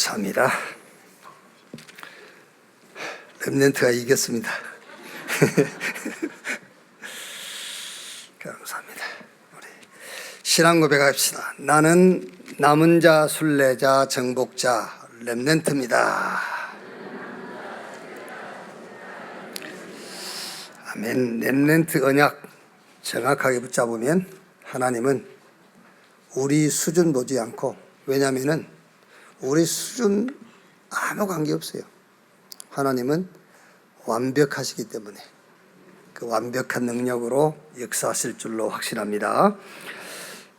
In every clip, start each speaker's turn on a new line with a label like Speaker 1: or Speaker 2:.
Speaker 1: 감사합니다. 렘넌트가 이겼습니다. 감사합니다. 우리 신앙 고백합시다. 나는 남은 자, 순례자, 정복자, 렘넌트입니다. 아멘. 렘넌트 언약 정확하게 붙잡으면 하나님은 우리 수준 보지 않고, 왜냐하면 우리 수준 아무 관계없어요. 하나님은 완벽하시기 때문에 그 완벽한 능력으로 역사하실 줄로 확신합니다.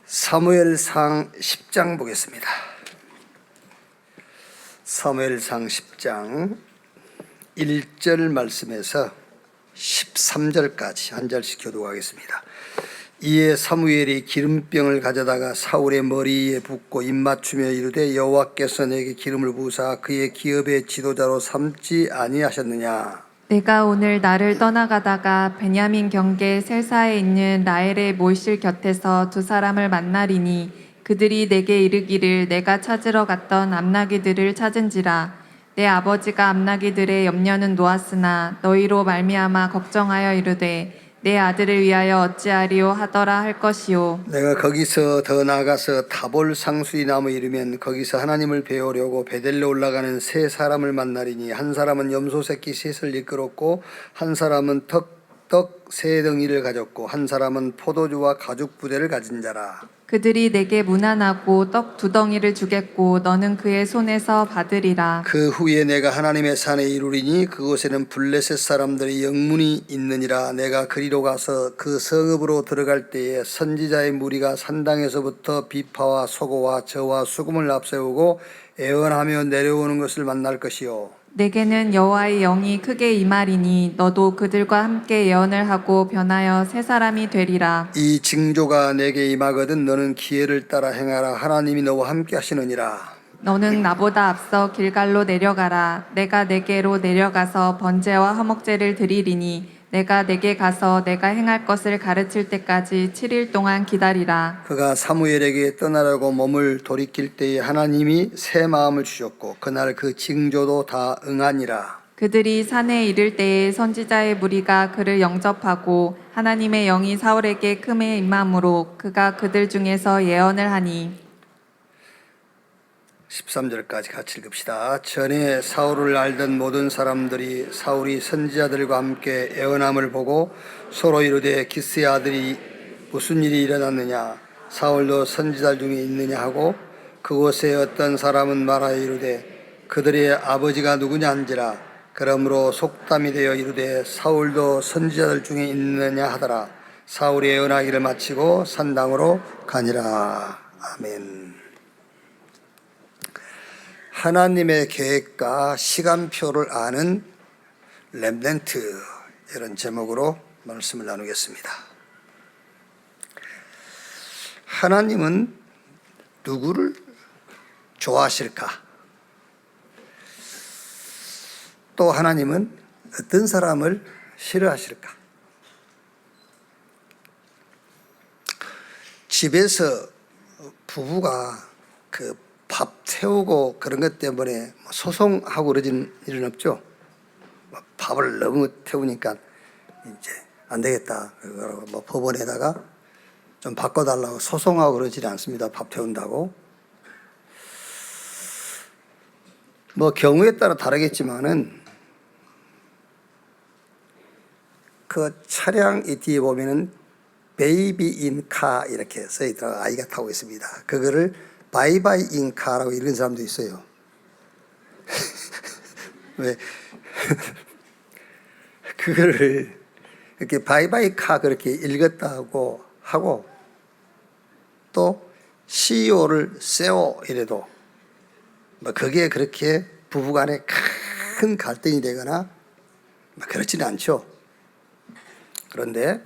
Speaker 1: 사무엘상 10장 보겠습니다. 사무엘상 10장 1절 말씀에서 13절까지 한 절씩 교독하겠습니다. 이에 사무엘이 기름병을 가져다가 사울의 머리에 붓고 입맞추며 이르되 여호와께서 내게 기름을 부으사 그의 기업의 지도자로 삼지 아니하셨느냐.
Speaker 2: 내가 오늘 나를 떠나가다가 베냐민 경계 셀사에 있는 라헬의 몰실 곁에서 두 사람을 만나리니 그들이 내게 이르기를 내가 찾으러 갔던 암나기들을 찾은지라. 내 아버지가 암나기들의 염려는 놓았으나 너희로 말미암아 걱정하여 이르되 내 아들을 위하여 어찌하리요 하더라 할 것이요.
Speaker 1: 내가 거기서 더 나아가서 타볼 상수리 나무 이르면 거기서 하나님을 배우려고 베델로 올라가는 세 사람을 만나리니 한 사람은 염소 새끼 셋을 이끌었고 한 사람은 떡 세 덩이를 가졌고 한 사람은 포도주와 가죽 부대를 가진 자라.
Speaker 2: 그들이 내게 문안하고 떡 두 덩이를 주겠고 너는 그의 손에서 받으리라.
Speaker 1: 그 후에 내가 하나님의 산에 이르리니 그곳에는 블레셋 사람들의 영문이 있느니라. 내가 그리로 가서 그 성읍으로 들어갈 때에 선지자의 무리가 산당에서부터 비파와 소고와 저와 수금을 앞세우고 애원하며 내려오는 것을 만날 것이요.
Speaker 2: 내게는 여호와의 영이 크게 임하리니 너도 그들과 함께 예언을 하고 변하여 새 사람이 되리라.
Speaker 1: 이 징조가 내게 임하거든 너는 기회를 따라 행하라. 하나님이 너와 함께 하시느니라.
Speaker 2: 너는 나보다 앞서 길갈로 내려가라. 내가 내게로 내려가서 번제와 화목제를 드리리니 내가 내게 가서 내가 행할 것을 가르칠 때까지 7일 동안 기다리라.
Speaker 1: 그가 사무엘에게 떠나라고 몸을 돌이킬 때에 하나님이 새 마음을 주셨고 그날 그 징조도 다 응하니라.
Speaker 2: 그들이 산에 이를 때에 선지자의 무리가 그를 영접하고 하나님의 영이 사울에게 크게 임함으로 그가 그들 중에서 예언을 하니.
Speaker 1: 13절까지 같이 읽읍시다. 전에 사울을 알던 모든 사람들이 사울이 선지자들과 함께 애원함을 보고 서로 이르되 기스의 아들이 무슨 일이 일어났느냐, 사울도 선지자 중에 있느냐 하고 그곳에 어떤 사람은 말하여 이르되 그들의 아버지가 누구냐 한지라. 그러므로 속담이 되어 이르되 사울도 선지자들 중에 있느냐 하더라. 사울이 애원하기를 마치고 산당으로 가니라. 아멘. 하나님의 계획과 시간표를 아는 렘넌트, 이런 제목으로 말씀을 나누겠습니다. 하나님은 누구를 좋아하실까? 또 하나님은 어떤 사람을 싫어하실까? 집에서 부부가 밥 태우고 그런 것 때문에 소송하고 그러진 일은 없죠. 밥을 너무 태우니까 이제 안 되겠다. 그러고 법원에다가 좀 바꿔달라고 소송하고 그러지는 않습니다. 밥 태운다고. 경우에 따라 다르겠지만은 그 차량 이 뒤에 보면은 베이비 인 카 이렇게 써 있더라고요. 아이가 타고 있습니다. 그거를 바이바이 인카라고 읽은 사람도 있어요. 왜? 그거를 이렇게 바이바이 카 그렇게 읽었다고 하고 또 CEO를 세오 이래도 그게 그렇게 부부간에 큰 갈등이 되거나 그렇지는 않죠. 그런데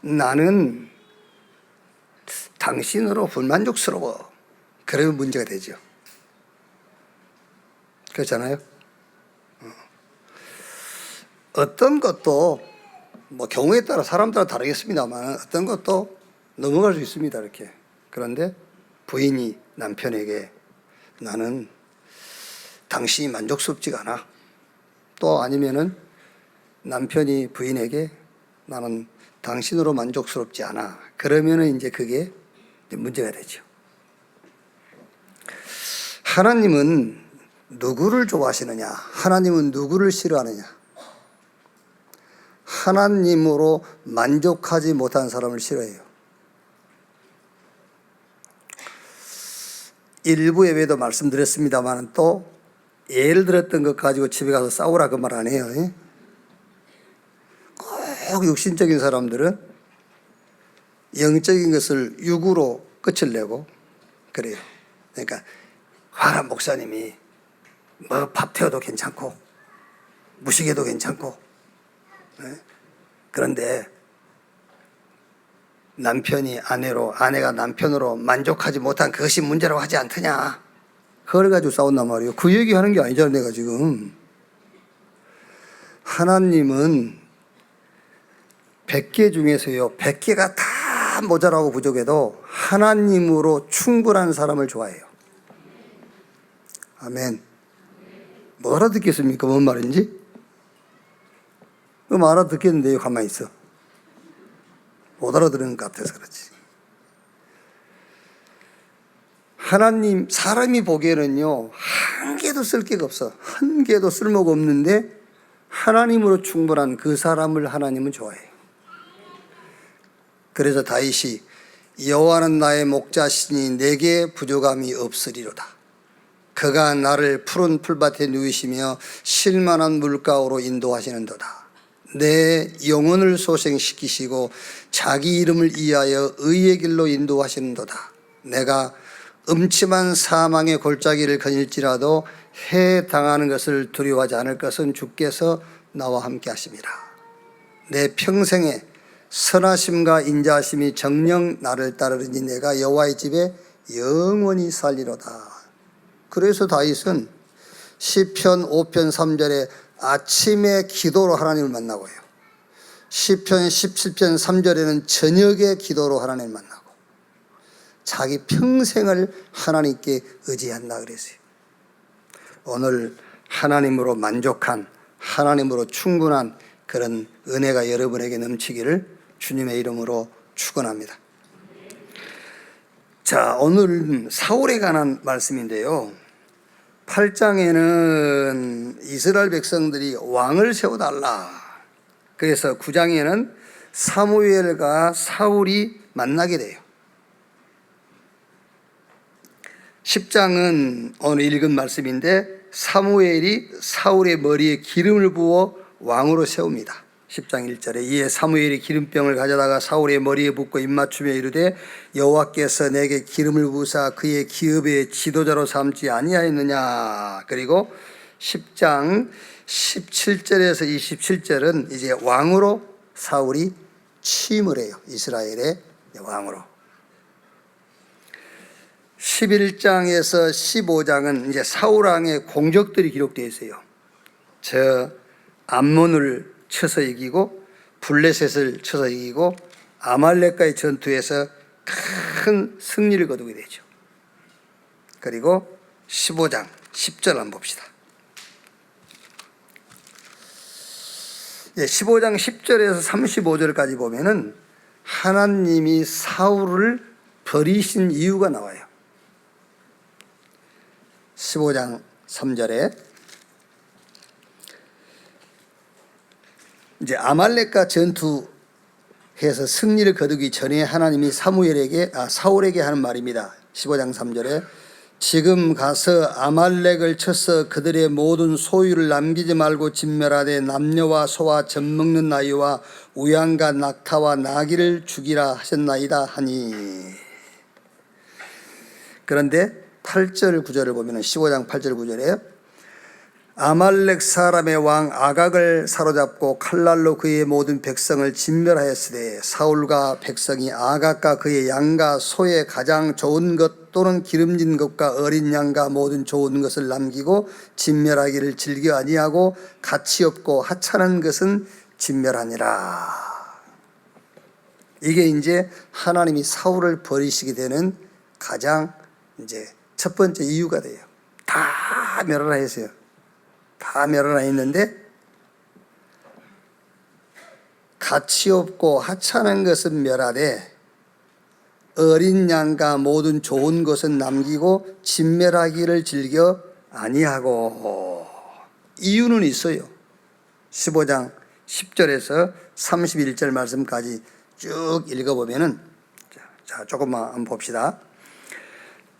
Speaker 1: 나는 당신으로 불만족스러워. 그러면 문제가 되죠. 그렇잖아요. 어떤 것도 경우에 따라 사람 따라 다르겠습니다만 어떤 것도 넘어갈 수 있습니다. 이렇게. 그런데 부인이 남편에게 나는 당신이 만족스럽지가 않아. 또 아니면은 남편이 부인에게 나는 당신으로 만족스럽지 않아. 그러면은 이제 그게 문제가 되죠. 하나님은 누구를 좋아하시느냐? 하나님은 누구를 싫어하느냐? 하나님으로 만족하지 못한 사람을 싫어해요. 일부 예배도 말씀드렸습니다만 또 예를 들었던 것 가지고 집에 가서 싸우라 그 말 안 해요. 꼭 육신적인 사람들은 영적인 것을 육으로 끝을 내고 그래요. 그러니까 화란 목사님이 뭐 밥 태워도 괜찮고 무식해도 괜찮고 그런데 남편이 아내로 아내가 남편으로 만족하지 못한 그것이 문제라고 하지 않더냐. 그걸 가지고 싸운단 말이에요. 그 얘기하는 게 아니잖아 내가 지금. 하나님은 100개 중에서요 100개가 다 모자라고 부족해도 하나님으로 충분한 사람을 좋아해요. 아멘. 뭐 알아듣겠습니까? 뭔 말인지? 그럼 알아듣겠는데요 가만히 있어. 못 알아들은 것 같아서 그렇지. 하나님 사람이 보기에는요 한 개도 쓸 게가 없어. 한 개도 쓸모가 없는데 하나님으로 충분한 그 사람을 하나님은 좋아해요. 그래서 다윗이 여호와는 나의 목자시니 내게 부족함이 없으리로다. 그가 나를 푸른 풀밭에 누이시며 쉴만한 물가로 인도하시는도다. 내 영혼을 소생시키시고 자기 이름을 위하여 의의 길로 인도하시는도다. 내가 음침한 사망의 골짜기를 거닐지라도 해당하는 것을 두려워하지 않을 것은 주께서 나와 함께 하심이라. 내 평생에 선하심과 인자하심이 정녕 나를 따르니 내가 여호와의 집에 영원히 살리로다. 그래서 다윗은 시편 5편 3절에 아침에 기도로 하나님을 만나고요. 시편 17편 3절에는 저녁에 기도로 하나님을 만나고 자기 평생을 하나님께 의지한다 그랬어요. 오늘 하나님으로 만족한 하나님으로 충분한 그런 은혜가 여러분에게 넘치기를 주님의 이름으로 축원합니다. 자, 오늘은 사울에 관한 말씀인데요. 8장에는 이스라엘 백성들이 왕을 세워달라. 그래서 9장에는 사무엘과 사울이 만나게 돼요. 10장은 오늘 읽은 말씀인데 사무엘이 사울의 머리에 기름을 부어 왕으로 세웁니다. 10장 1절에 이에 사무엘이 기름병을 가져다가 사울의 머리에 붓고 입맞추며 이르되 여호와께서 내게 기름을 부으사 그의 기업의 지도자로 삼지 아니하였느냐. 그리고 10장 17절에서 27절은 이제 왕으로 사울이 취임을 해요. 이스라엘의 왕으로. 11장에서 15장은 이제 사울 왕의 공적들이 기록되어 있어요. 저 암몬을 쳐서 이기고 블레셋을 쳐서 이기고 아말렉과의 전투에서 큰 승리를 거두게 되죠. 그리고 15장 10절 한번 봅시다. 15장 10절에서 35절까지 보면은 하나님이 사울을 버리신 이유가 나와요. 15장 3절에 이제 아말렉과 전투해서 승리를 거두기 전에 하나님이 사울에게 하는 말입니다. 15장 3절에 지금 가서 아말렉을 쳐서 그들의 모든 소유를 남기지 말고 진멸하되 남녀와 소와 젖 먹는 나귀와 우양과 낙타와 나귀를 죽이라 하셨나이다 하니. 그런데 8절 9절을 보면 15장 8절 9절에 아말렉 사람의 왕 아각을 사로잡고 칼날로 그의 모든 백성을 진멸하였으되 사울과 백성이 아각과 그의 양과 소의 가장 좋은 것 또는 기름진 것과 어린 양과 모든 좋은 것을 남기고 진멸하기를 즐겨 아니하고 가치 없고 하찮은 것은 진멸하니라. 이게 이제 하나님이 사울을 버리시게 되는 가장 이제 첫 번째 이유가 돼요. 다 멸하라 했어요. 다 멸하라 했는데 가치 없고 하찮은 것은 멸하되 어린 양과 모든 좋은 것은 남기고 진멸하기를 즐겨 아니하고. 이유는 있어요. 15장 10절에서 31절 말씀까지 쭉 읽어보면은, 자 조금만 한번 봅시다.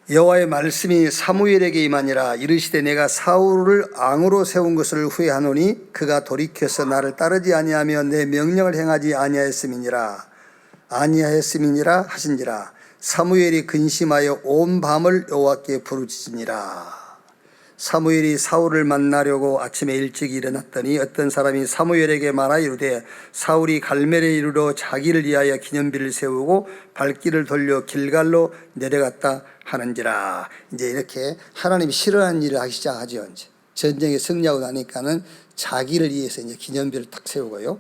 Speaker 1: 여호와의 말씀이 사무엘에게 임하니라. 이르시되 내가 사울을 왕으로 세운 것을 후회하노니 그가 돌이켜서 나를 따르지 아니하며 내 명령을 행하지 아니하였음이니라 하신지라. 사무엘이 근심하여 온 밤을 여호와께 부르짖으니라. 사무엘이 사울을 만나려고 아침에 일찍 일어났더니 어떤 사람이 사무엘에게 말하여 이르되 사울이 갈멜에 이르러 자기를 위하여 기념비를 세우고 발길을 돌려 길갈로 내려갔다 하는지라. 이제 이렇게 하나님이 싫어하는 일을 하기 시작하죠. 이제 전쟁에 승리하고 나니까는 자기를 위해서 이제 기념비를 딱 세우고요.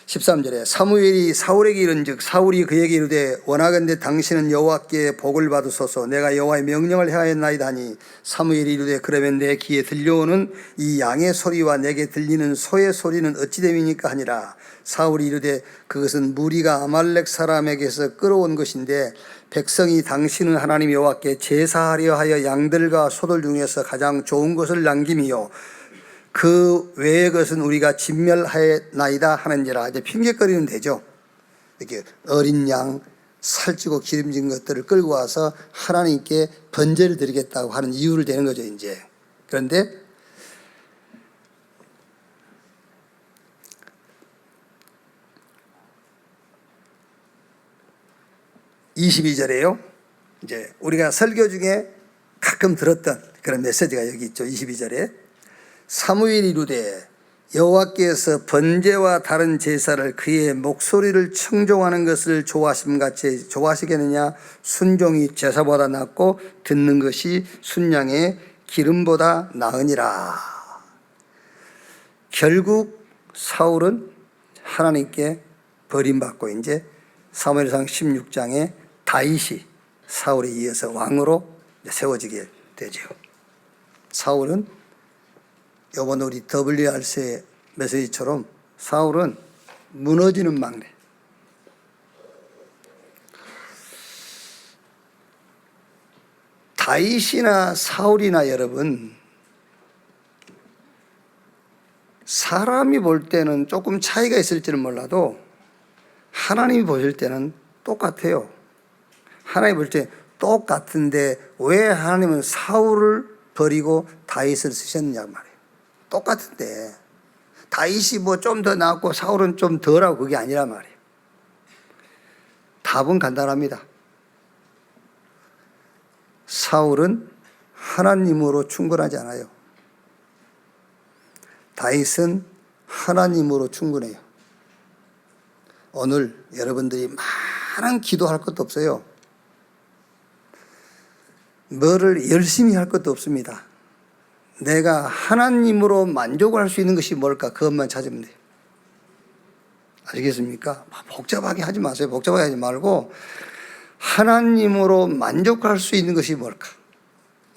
Speaker 1: 13절에 사무엘이 사울에게 이른즉 사울이 그에게 이르되 원하건대 당신은 여호와께 복을 받으소서. 내가 여호와의 명령을 행하였나이다 하니 사무엘이 이르되 그러면 내 귀에 들려오는 이 양의 소리와 내게 들리는 소의 소리는 어찌 됨이니까 하니라. 사울이 이르되 그것은 무리가 아말렉 사람에게서 끌어온 것인데 백성이 당신은 하나님 여호와께 제사하려 하여 양들과 소들 중에서 가장 좋은 것을 남김이요 그 외의 것은 우리가 진멸하였나이다 하는지라. 이제 핑계거리는 되죠. 이렇게 어린 양 살찌고 기름진 것들을 끌고 와서 하나님께 번제를 드리겠다고 하는 이유를 대는 거죠. 이제 그런데 (22절에요) 이제 우리가 설교 중에 가끔 들었던 그런 메시지가 여기 있죠. 22절에 사무엘이 이르되 여호와께서 번제와 다른 제사를 그의 목소리를 청종하는 것을 좋아하심같이 좋아하시겠느냐. 순종이 제사보다 낫고 듣는 것이 순양의 기름보다 나으니라. 결국 사울은 하나님께 버림받고 이제 사무엘상 16장에 다윗이 사울에 이어서 왕으로 세워지게 되죠. 사울은 이번 우리 WRC 메시지처럼 사울은 무너지는 막내. 다윗이나 사울이나 여러분, 사람이 볼 때는 조금 차이가 있을지는 몰라도 하나님이 보실 때는 똑같아요. 하나님 볼 때 똑같은데 왜 하나님은 사울을 버리고 다윗을 쓰셨느냐 말이에요. 똑같은데 다윗이 뭐 좀 더 낫고 사울은 좀 덜하고 그게 아니라 말이에요. 답은 간단합니다. 사울은 하나님으로 충분하지 않아요. 다윗은 하나님으로 충분해요. 오늘 여러분들이 많은 기도할 것도 없어요. 뭐를 열심히 할 것도 없습니다. 내가 하나님으로 만족을 할 수 있는 것이 뭘까? 그것만 찾으면 돼요. 아시겠습니까? 복잡하게 하지 마세요. 복잡하게 하지 말고 하나님으로 만족할 수 있는 것이 뭘까?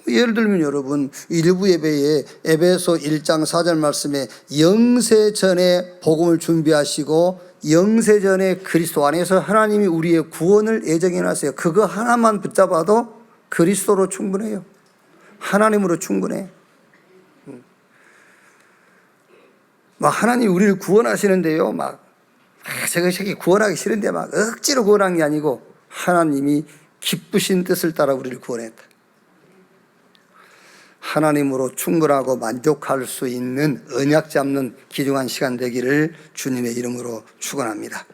Speaker 1: 예를 들면 여러분 일부 예배에 에베소 1장 4절 말씀에 영세 전에 복음을 준비하시고 영세 전에 그리스도 안에서 하나님이 우리의 구원을 예정해 놨어요. 그거 하나만 붙잡아도 그리스도로 충분해요. 하나님으로 충분해. 막 하나님이 우리를 구원하시는데요. 저것이 구원하기 싫은데 막 억지로 구원한 게 아니고 하나님이 기쁘신 뜻을 따라 우리를 구원했다. 하나님으로 충분하고 만족할 수 있는 언약 잡는 귀중한 시간 되기를 주님의 이름으로 축원합니다.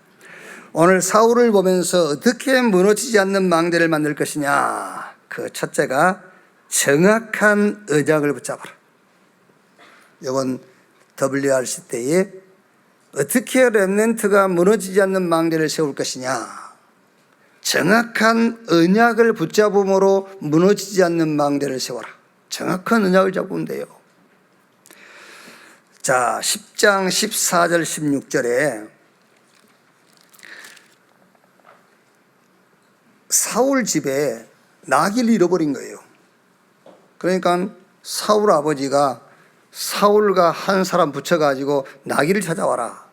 Speaker 1: 오늘 사울을 보면서 어떻게 무너지지 않는 망대를 만들 것이냐. 그 첫째가 정확한 언약을 붙잡아라. 이번 WRC 때에 어떻게 렘넌트가 무너지지 않는 망대를 세울 것이냐. 정확한 언약을 붙잡음으로 무너지지 않는 망대를 세워라. 정확한 언약을 잡으면 돼요. 자, 10장 14절 16절에 사울 집에 나귀를 잃어버린 거예요. 그러니까 사울 아버지가 사울과 한 사람 붙여가지고 나귀를 찾아와라.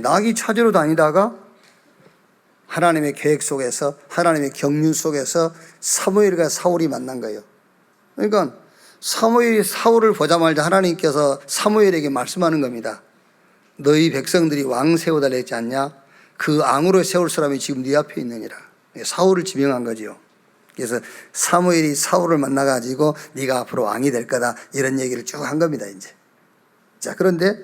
Speaker 1: 나귀 찾으러 다니다가 하나님의 계획 속에서, 하나님의 경륜 속에서 사무엘과 사울이 만난 거예요. 그러니까 사무엘이 사울을 보자마자 하나님께서 사무엘에게 말씀하는 겁니다. 너희 백성들이 왕 세워달라 했지 않냐? 그 왕으로 세울 사람이 지금 네 앞에 있느니라. 사울을 지명한 거지요. 그래서 사무엘이 사울을 만나가지고 네가 앞으로 왕이 될 거다, 이런 얘기를 쭉 한 겁니다. 이제. 자, 그런데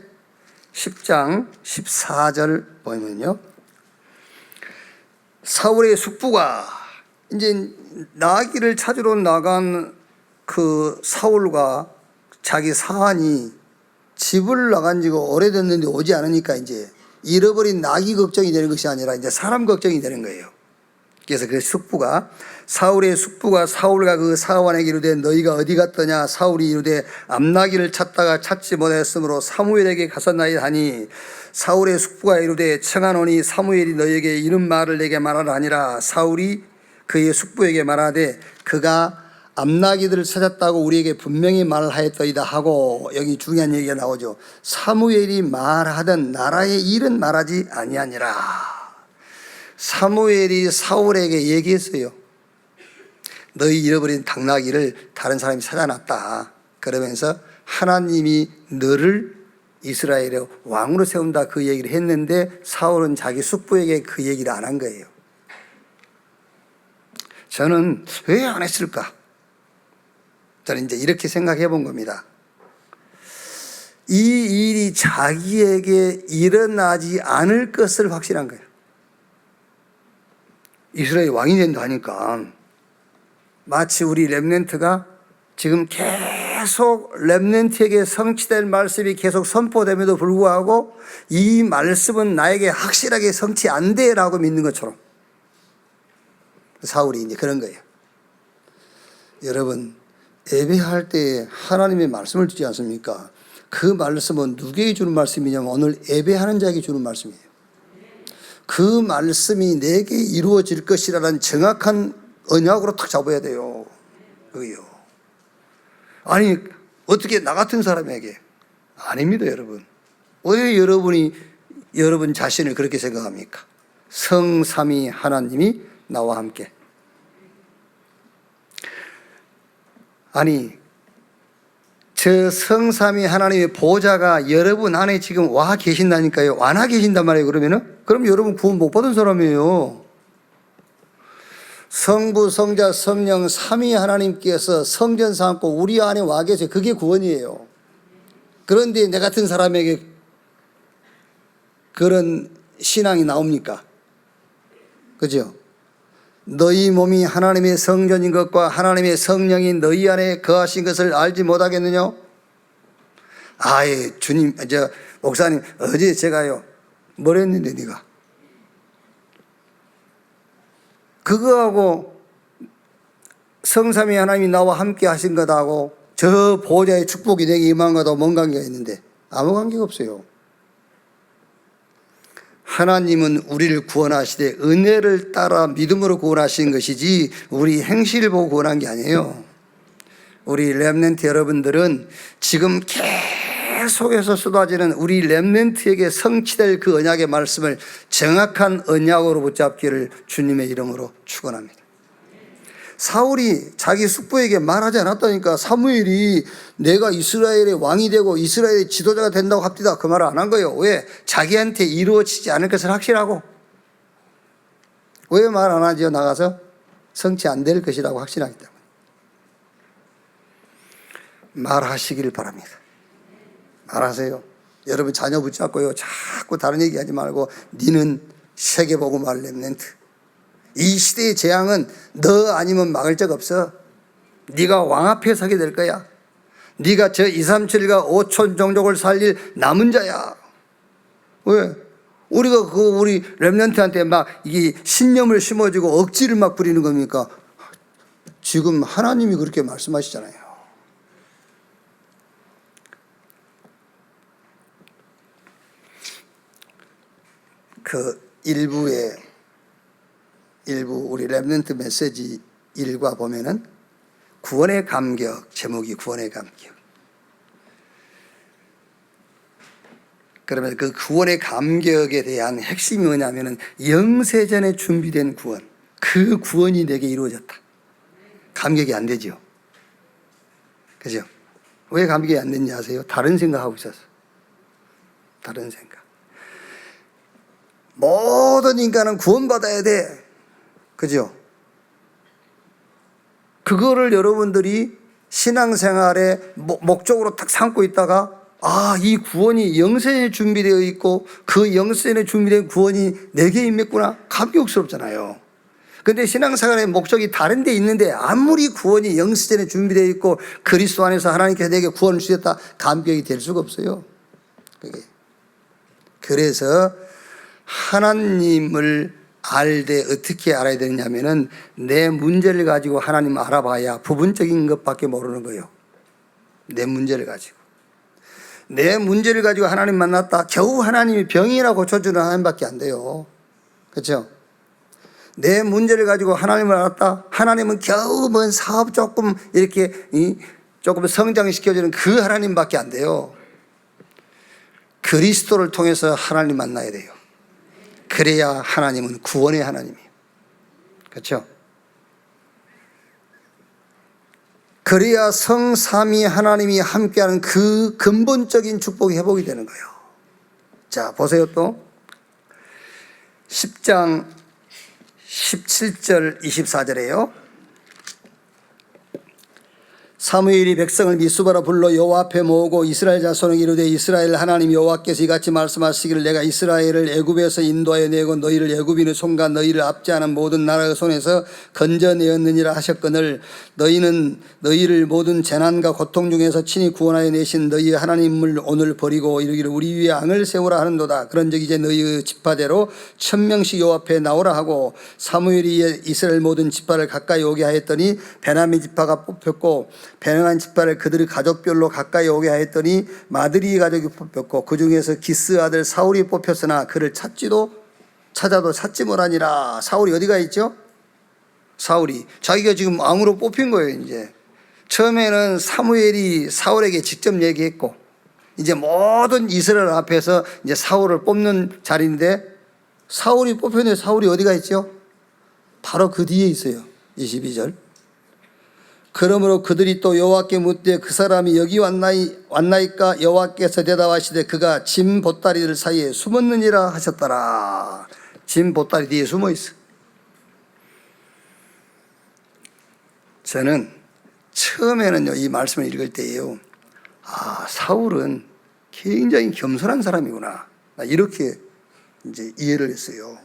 Speaker 1: 10장 14절 보면요, 사울의 숙부가 이제 나귀를 찾으러 나간 그 사울과 자기 사환이 집을 나간 지가 오래됐는데 오지 않으니까 이제 잃어버린 나귀 걱정이 되는 것이 아니라 이제 사람 걱정이 되는 거예요. 그래서 그 숙부가, 사울의 숙부가 사울과 그 사환에게 이르되 너희가 어디 갔더냐? 사울이 이르되 암나귀를 찾다가 찾지 못했으므로 사무엘에게 갔었나이다 하니, 사울의 숙부가 이르되 청하노니 사무엘이 너희에게 이런 말을 내게 말하라 하니라. 사울이 그의 숙부에게 말하되 그가 암나귀들을 찾았다고 우리에게 분명히 말하였더이다 하고, 여기 중요한 얘기가 나오죠. 사무엘이 말하던 나라의 일은 말하지 아니하니라. 사무엘이 사울에게 얘기했어요. 너희 잃어버린 당나귀를 다른 사람이 찾아놨다. 그러면서 하나님이 너를 이스라엘의 왕으로 세운다, 그 얘기를 했는데 사울은 자기 숙부에게 그 얘기를 안 한 거예요. 저는 왜 안 했을까? 저는 이제 이렇게 생각해 본 겁니다. 이 일이 자기에게 일어나지 않을 것을 확신한 거예요. 이스라엘 왕이 된다 하니까 마치 우리 렘넌트가 지금 계속 렘넌트에게 성취될 말씀이 계속 선포됨에도 불구하고 이 말씀은 나에게 확실하게 성취 안 돼라고 믿는 것처럼 사울이 이제 그런 거예요. 여러분, 예배할 때 하나님의 말씀을 주지 않습니까? 그 말씀은 누구에게 주는 말씀이냐면 오늘 예배하는 자에게 주는 말씀이에요. 그 말씀이 내게 이루어질 것이라는 정확한 언약으로 탁 잡아야 돼요. 그게요. 아니, 어떻게 나 같은 사람에게? 아닙니다, 여러분. 왜 여러분 자신을 그렇게 생각합니까? 성삼위 하나님이 나와 함께. 아니, 저 성삼위 하나님의 보좌가 여러분 안에 지금 와 계신다니까요. 안 와 계신단 말이에요. 그럼 여러분 구원 못 받은 사람이에요. 성부, 성자, 성령 삼위 하나님께서 성전 삼고 우리 안에 와 계세요. 그게 구원이에요. 그런데 내 같은 사람에게 그런 신앙이 나옵니까? 그죠? 너희 몸이 하나님의 성전인 것과 하나님의 성령이 너희 안에 거하신 것을 알지 못하겠느냐? 아예 주님, 목사님, 어제 제가요, 뭘 했는데 네가? 그거하고 성삼위 하나님이 나와 함께 하신 것하고 저 보좌의 축복이 내게 임한 것하고 뭔 관계가 있는데? 아무 관계가 없어요. 하나님은 우리를 구원하시되 은혜를 따라 믿음으로 구원하신 것이지 우리 행실을 보고 구원한 게 아니에요. 우리 렘넌트 여러분들은 지금 계속해서 쏟아지는 우리 렘넌트에게 성취될 그 언약의 말씀을 정확한 언약으로 붙잡기를 주님의 이름으로 축원합니다. 사울이 자기 숙부에게 말하지 않았다니까. 사무엘이 내가 이스라엘의 왕이 되고 이스라엘의 지도자가 된다고 합디다, 그 말을 안 한 거예요. 왜? 자기한테 이루어지지 않을 것을 확신하고. 왜 말 안 하죠? 나가서 성취 안 될 것이라고 확신하기 때문에. 말하시기를 바랍니다. 말하세요. 여러분 자녀 붙잡고요, 자꾸 다른 얘기하지 말고 니는 세계복음할 렘넌트. 이 시대의 재앙은 너 아니면 막을 적 없어. 네가 왕 앞에 서게 될 거야. 네가 저 237과 5천 종족을 살릴 남은 자야. 왜? 우리가 우리 렘넌트한테 막 이게 신념을 심어주고 억지를 막 부리는 겁니까? 지금 하나님이 그렇게 말씀하시잖아요. 그 일부 우리 렘넌트 메시지 1과 보면은 구원의 감격, 제목이 구원의 감격. 그러면 그 구원의 감격에 대한 핵심이 뭐냐면은 영세전에 준비된 구원. 그 구원이 내게 이루어졌다. 감격이 안 되죠. 그죠? 왜 감격이 안 됐냐 아세요? 다른 생각하고 있었어. 다른 생각. 모든 인간은 구원받아야 돼. 그죠? 그거를 여러분들이 신앙생활의 목적으로 딱 삼고 있다가 이 구원이 영생에 준비되어 있고 그 영생에 준비된 구원이 내게 임했구나. 감격스럽잖아요. 근데 신앙생활의 목적이 다른 데 있는데 아무리 구원이 영생에 준비되어 있고 그리스도 안에서 하나님께서 내게 구원을 주셨다. 감격이 될 수가 없어요. 그게. 그래서 하나님을 알 때 어떻게 알아야 되느냐면은 내 문제를 가지고 하나님 알아봐야 부분적인 것밖에 모르는 거예요. 내 문제를 가지고. 내 문제를 가지고 하나님 만났다. 겨우 하나님이 병이나 고쳐주는 하나님밖에 안 돼요. 그렇죠? 내 문제를 가지고 하나님을 알았다. 하나님은 겨우 뭔 사업 조금 이렇게 조금 성장시켜주는 그 하나님밖에 안 돼요. 그리스도를 통해서 하나님 만나야 돼요. 그래야 하나님은 구원의 하나님이에요. 그렇죠? 그래야 성삼위 하나님이 함께하는 그 근본적인 축복이 회복이 되는 거예요. 자, 보세요. 또 10장 17절 24절에요. 사무엘이 백성을 미수바로 불러 여호와 앞에 모으고 이스라엘 자손에게 이르되 이스라엘 하나님 여호와께서 이같이 말씀하시기를 내가 이스라엘을 애굽에서 인도하여 내고 너희를 애굽인의 손과 너희를 압제하는 모든 나라의 손에서 건져내었느니라 하셨거늘 너희는 너희를 모든 재난과 고통 중에서 친히 구원하여 내신 너희의 하나님을 오늘 버리고 이르기를 우리 위에 왕을 세우라 하는도다. 그런즉 이제 너희의 지파대로 1000명씩 여호와 앞에 나오라 하고 사무엘이 이스라엘 모든 지파를 가까이 오게 하였더니 베냐민 지파가 뽑혔고 베냐민 지파를 그들의 가족별로 가까이 오게 하였더니 마드리 가족이 뽑혔고 그 중에서 기스 아들 사울이 뽑혔으나 그를 찾아도 찾지 못하니라. 사울이 어디가 있죠? 사울이 자기가 지금 왕으로 뽑힌 거예요. 이제 처음에는 사무엘이 사울에게 직접 얘기했고 이제 모든 이스라엘 앞에서 이제 사울을 뽑는 자리인데 사울이 뽑혔는데 사울이 어디가 있죠? 바로 그 뒤에 있어요. 22절. 그러므로 그들이 또 여호와께 묻되 그 사람이 여기 왔나이까 여호와께서 대답하시되 그가 짐 보따리들 사이에 숨었느니라 하셨더라. 짐 보따리 뒤에 숨어 있어. 저는 처음에는요 이 말씀을 읽을 때예요. 사울은 굉장히 겸손한 사람이구나. 이렇게 이제 이해를 했어요.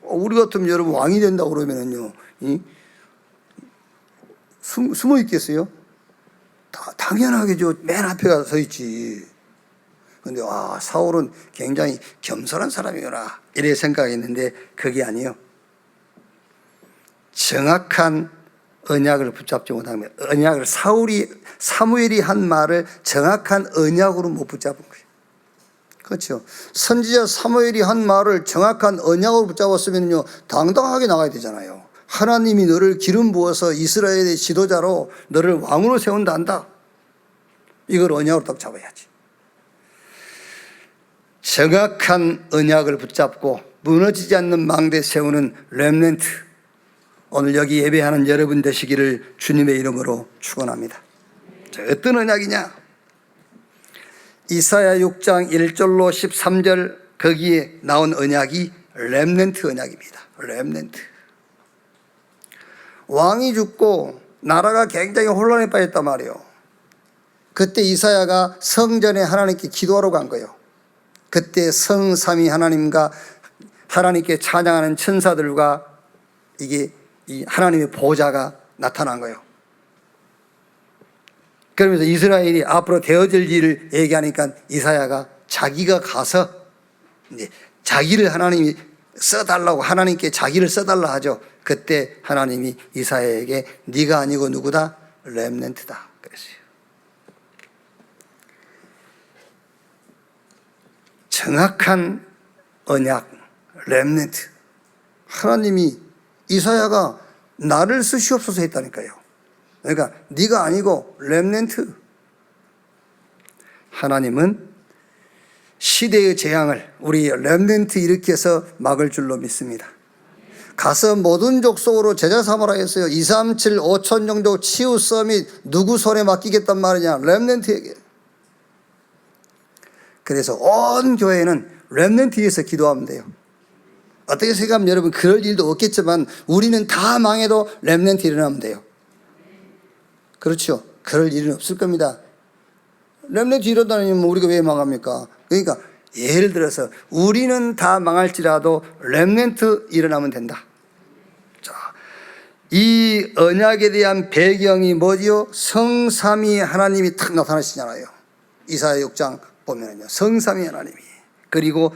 Speaker 1: 우리 같으면 여러분 왕이 된다고 그러면은요 숨어 있겠어요? 당연하게 맨 앞에 가서 서 있지. 근데 사울은 굉장히 겸손한 사람이구나 이렇게 생각했는데 그게 아니에요. 정확한 언약을 붙잡지 못하면 언약을 사무엘이 한 말을 정확한 언약으로 못 붙잡은 거예요. 그렇죠. 선지자 사무엘이 한 말을 정확한 언약으로 붙잡았으면요 당당하게 나가야 되잖아요. 하나님이 너를 기름 부어서 이스라엘의 지도자로 너를 왕으로 세운다 한다. 이걸 언약으로 딱 잡아야지. 정확한 언약을 붙잡고 무너지지 않는 망대 세우는 렘넌트. 오늘 여기 예배하는 여러분 되시기를 주님의 이름으로 축원합니다. 어떤 언약이냐? 이사야 6장 1절로 13절 거기에 나온 언약이 렘넌트 언약입니다. 렘넌트. 왕이 죽고 나라가 굉장히 혼란에 빠졌단 말이에요. 그때 이사야가 성전에 하나님께 기도하러 간 거예요. 그때 성삼위 하나님과 하나님께 찬양하는 천사들과 이게 이 하나님의 보좌가 나타난 거예요. 그러면서 이스라엘이 앞으로 되어질 일을 얘기하니까 이사야가 자기가 가서 이제 자기를 하나님이 써달라고 하나님께 자기를 써달라 하죠. 그때 하나님이 이사야에게 네가 아니고 누구다? 렘넌트다 그랬어요. 정확한 언약 렘넌트. 하나님이 이사야가 나를 쓰시옵소서 했다니까요. 그러니까 네가 아니고 렘넌트. 하나님은 시대의 재앙을 우리 렘넌트 일으켜서 막을 줄로 믿습니다. 가서 모든 족속으로 제자 삼으라 했어요. 2, 3, 7, 5천 정도 치유 서밋 누구 손에 맡기겠단 말이냐? 렘넌트에게. 그래서 온 교회는 렘넌트에서 기도하면 돼요. 어떻게 생각하면 여러분 그럴 일도 없겠지만 우리는 다 망해도 렘넌트 일어나면 돼요. 그렇죠? 그럴 일은 없을 겁니다. 렘넌트 일어나면 우리가 왜 망합니까? 그러니까 예를 들어서 우리는 다 망할지라도 렘넌트 일어나면 된다. 자, 이 언약에 대한 배경이 뭐지요? 성삼위 하나님이 탁 나타나시잖아요. 이사야 6장 보면은요, 성삼위 하나님이, 그리고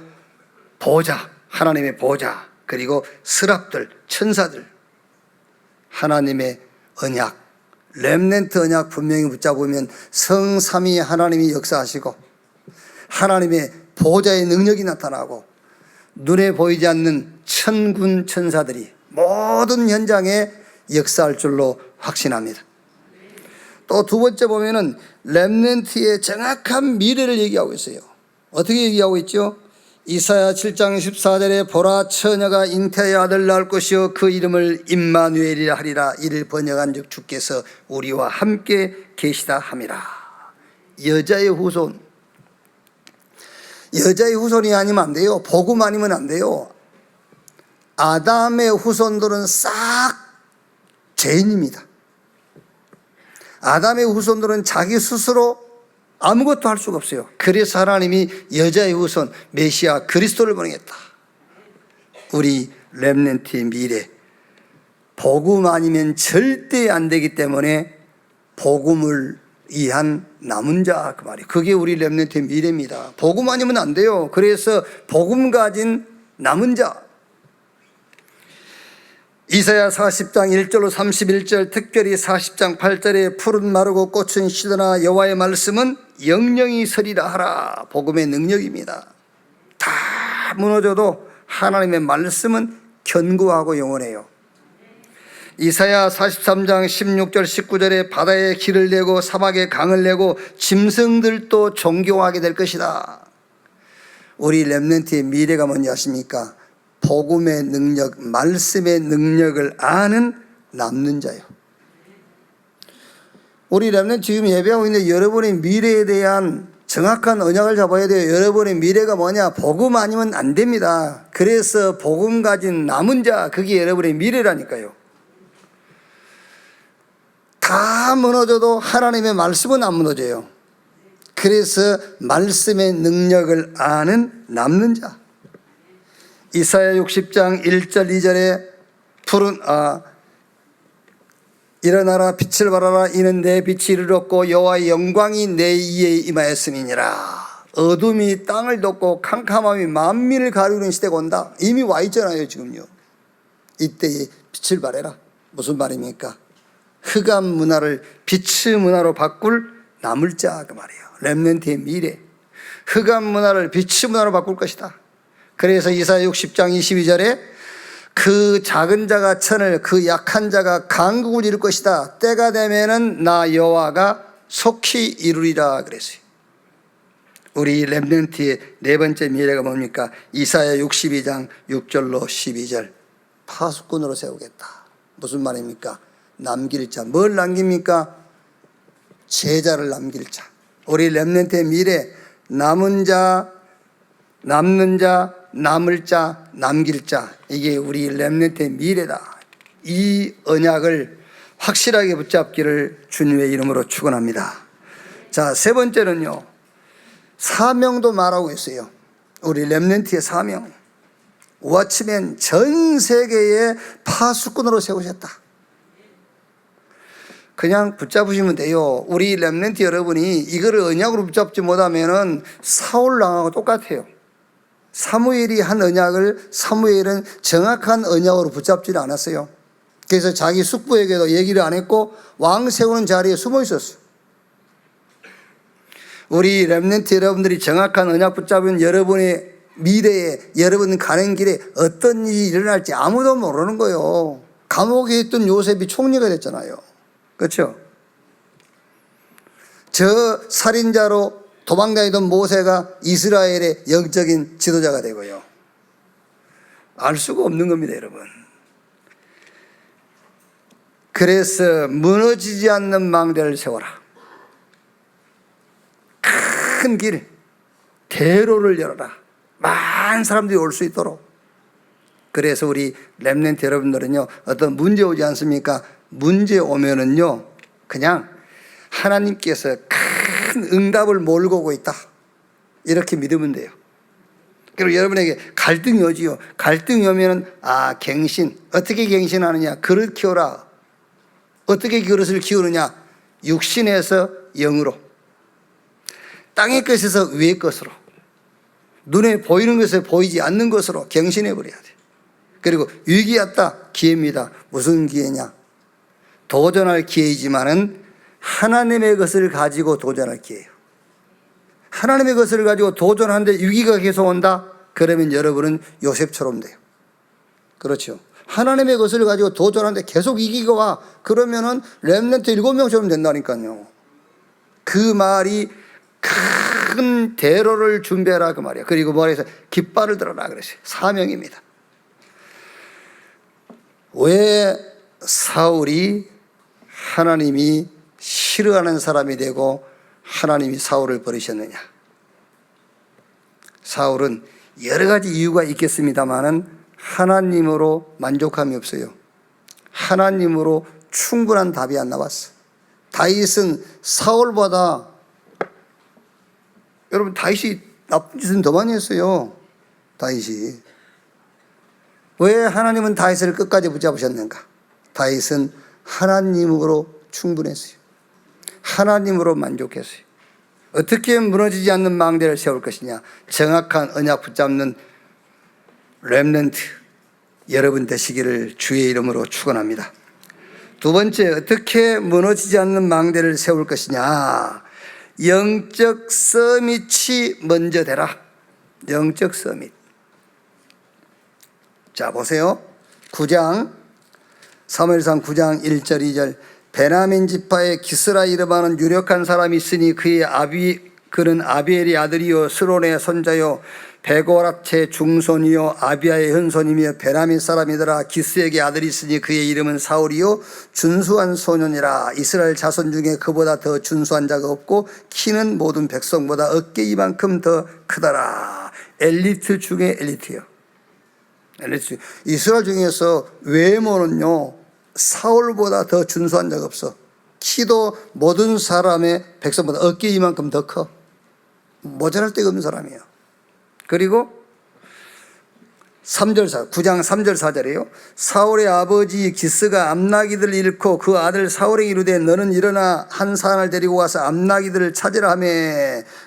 Speaker 1: 보좌, 하나님의 보좌, 그리고 스랍들, 천사들, 하나님의 언약, 렘넌트 언약 분명히 붙잡으면 성삼위 하나님이 역사하시고 하나님의 보좌의 능력이 나타나고 눈에 보이지 않는 천군 천사들이 모든 현장에 역사할 줄로 확신합니다. 또 두 번째 보면은 렘넌트의 정확한 미래를 얘기하고 있어요. 어떻게 얘기하고 있죠? 이사야 7장 14절에 보라 처녀가 잉태의 아들 낳을 것이요 그 이름을 임마누엘이라 하리라. 이를 번역한 즉 주께서 우리와 함께 계시다 함이라. 여자의 후손. 여자의 후손이 아니면 안 돼요. 복음 아니면 안 돼요. 아담의 후손들은 싹 죄인입니다. 아담의 후손들은 자기 스스로 아무것도 할 수가 없어요. 그래서 하나님이 여자의 후손 메시아 그리스도를 보내겠다. 우리 렘넌트의 미래, 복음 아니면 절대 안 되기 때문에 복음을 위한 남은 자, 그 말이에요. 그게 우리 렘넌트의 미래입니다. 복음 아니면 안 돼요. 그래서 복음 가진 남은 자. 이사야 40장 1절로 31절, 특별히 40장 8절에 푸른 마르고 꽃은 시드나 여호와의 말씀은 영영이 서리라 하라. 복음의 능력입니다. 다 무너져도 하나님의 말씀은 견고하고 영원해요. 이사야 43장 16절 19절에 바다에 길을 내고 사막에 강을 내고 짐승들도 존경하게 될 것이다. 우리 렘넌트의 미래가 뭔지 아십니까? 복음의 능력, 말씀의 능력을 아는 남는 자요. 우리 렘넌트 지금 예배하고 있는데 여러분의 미래에 대한 정확한 언약을 잡아야 돼요. 여러분의 미래가 뭐냐? 복음 아니면 안 됩니다. 그래서 복음 가진 남은 자, 그게 여러분의 미래라니까요. 다 무너져도 하나님의 말씀은 안 무너져요. 그래서 말씀의 능력을 아는 남는 자. 이사야 60장 1절 2절에 일어나라 빛을 발하라 이는 내 빛이 이르렀고 여호와의 영광이 내 이에 임하였음이니라. 어둠이 땅을 덮고 캄캄함이 만민을 가리우는 시대가 온다. 이미 와 있잖아요. 지금요. 이때에 빛을 발해라. 무슨 말입니까? 흑암 문화를 빛의 문화로 바꿀 남을 자, 그 말이에요. 렘넌트의 미래. 흑암 문화를 빛의 문화로 바꿀 것이다. 그래서 이사야 60장 22절에 그 작은 자가 천을, 그 약한 자가 강국을 이룰 것이다. 때가 되면은 나 여호와가 속히 이루리라 그랬어요. 우리 렘넌트의 네 번째 미래가 뭡니까? 이사야 62장 6절로 12절. 파수꾼으로 세우겠다. 무슨 말입니까? 남길 자. 뭘 남깁니까? 제자를 남길 자. 우리 렘넌트의 미래, 남은 자, 남는 자, 남을 자, 남길 자. 이게 우리 렘넌트의 미래다. 이 언약을 확실하게 붙잡기를 주님의 이름으로 축원합니다. 자, 세 번째는요, 사명도 말하고 있어요. 우리 렘넌트의 사명. 워치맨, 전 세계의 파수꾼으로 세우셨다. 그냥 붙잡으시면 돼요. 우리 렘넌트 여러분이 이거를 언약으로 붙잡지 못하면은 사울왕하고 똑같아요. 사무엘이 한 언약을 사무엘은 정확한 언약으로 붙잡지를 않았어요. 그래서 자기 숙부에게도 얘기를 안 했고 왕 세우는 자리에 숨어 있었어요. 우리 렘넌트 여러분들이 정확한 언약 붙잡으면 여러분의 미래에, 여러분 가는 길에 어떤 일이 일어날지 아무도 모르는 거예요. 감옥에 있던 요셉이 총리가 됐잖아요. 그렇죠? 저 살인자로 도망다니던 모세가 이스라엘의 영적인 지도자가 되고요. 알 수가 없는 겁니다, 여러분. 그래서 무너지지 않는 망대를 세워라. 큰 길, 대로를 열어라. 많은 사람들이 올 수 있도록. 그래서 우리 렘넌트 여러분들은요, 어떤 문제 오지 않습니까? 문제 오면은요, 그냥 하나님께서 큰 응답을 몰고 오고 있다. 이렇게 믿으면 돼요. 그리고 여러분에게 갈등이 오지요. 갈등이 오면은, 갱신. 어떻게 갱신하느냐? 그릇 키워라. 어떻게 그릇을 키우느냐? 육신에서 영으로. 땅의 것에서 위의 것으로. 눈에 보이는 것에 보이지 않는 것으로 갱신해 버려야 돼. 그리고 위기 왔다. 기회입니다. 무슨 기회냐? 도전할 기회이지만은 하나님의 것을 가지고 도전할 기회예요. 하나님의 것을 가지고 도전하는데 위기가 계속 온다? 그러면 여러분은 요셉처럼 돼요. 그렇죠? 하나님의 것을 가지고 도전하는데 계속 위기가 와. 그러면은 렘넌트 7명처럼 된다니까요. 그 말이 큰 대로를 준비하라 그 말이에요. 그리고 뭐래서 깃발을 들어라 그랬어요. 사명입니다. 왜 사울이 하나님이 싫어하는 사람이 되고 하나님이 사울을 버리셨느냐? 사울은 여러 가지 이유가 있겠습니다만은 하나님으로 만족함이 없어요. 하나님으로 충분한 답이 안 나왔어. 다윗은 사울보다, 여러분, 다윗이 나쁜 짓은 더 많이 했어요. 다윗이. 왜 하나님은 다윗을 끝까지 붙잡으셨는가? 다윗은 하나님으로 충분했어요. 하나님으로 만족했어요. 어떻게 무너지지 않는 망대를 세울 것이냐? 정확한 언약 붙잡는 렘넌트 여러분 되시기를 주의 이름으로 축원합니다. 두 번째, 어떻게 무너지지 않는 망대를 세울 것이냐? 영적 서밋이 먼저 되라. 영적 서밋. 자, 보세요. 9장, 사무엘상 9장 1절 2절. 베냐민 지파의 기스라 이름하는 유력한 사람이 있으니 그는 아비엘의 아들이요 스론의 손자요 베고라트의 중손이요 아비아의 현손이며 베냐민 사람이더라. 기스에게 아들이 있으니 그의 이름은 사울이요 준수한 소년이라. 이스라엘 자손 중에 그보다 더 준수한 자가 없고 키는 모든 백성보다 어깨 이만큼 더 크더라. 엘리트 중에 엘리트요. 엘리트. 이스라엘 중에서 외모는요 사울보다 더 준수한 자가 없어. 키도 모든 사람의 백성보다 어깨 이만큼 더 커. 모자랄 데가 없는 사람이에요. 그리고 9장 3절 4절이에요. 사울의 아버지 기스가 암나기들을 잃고 그 아들 사울에게 이르되 너는 일어나 한 사람을 데리고 와서 암나기들을 찾으라 하며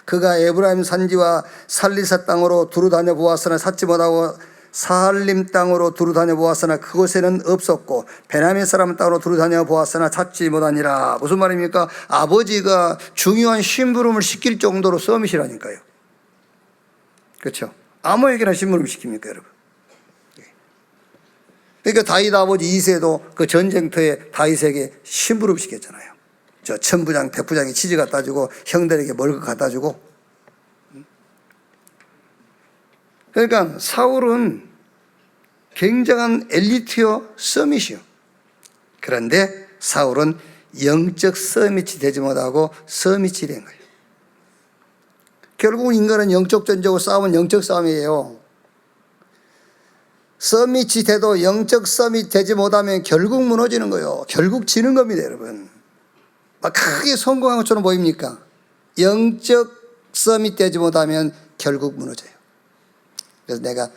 Speaker 1: 그가 에브라임 산지와 살리사 땅으로 두루 다녀 보았으나 찾지 못하고 사할림 땅으로 두루 다녀 보았으나 그곳에는 없었고 베냐민 사람 땅으로 두루 다녀 보았으나 찾지 못하니라. 무슨 말입니까? 아버지가 중요한 심부름을 시킬 정도로 서밋이라니까요. 그렇죠? 아무에게나 심부름 시킵니까, 여러분? 그러니까 다윗 아버지 이새도 그 전쟁터에 다윗에게 심부름 시켰잖아요. 저 천부장 백부장이 치즈 갖다 주고 형들에게 먹을 거 갖다 주고. 그러니까 사울은 굉장한 엘리트요 서밋이요. 그런데 사울은 영적 서밋이 되지 못하고 서밋이 된 거예요. 결국 인간은 영적 전쟁과 싸움은 영적 싸움이에요. 서밋이 돼도 영적 서밋 되지 못하면 결국 무너지는 거예요. 결국 지는 겁니다, 여러분. 막 크게 성공한 것처럼 보입니까? 영적 서밋 되지 못하면 결국 무너져요. 그래서 내가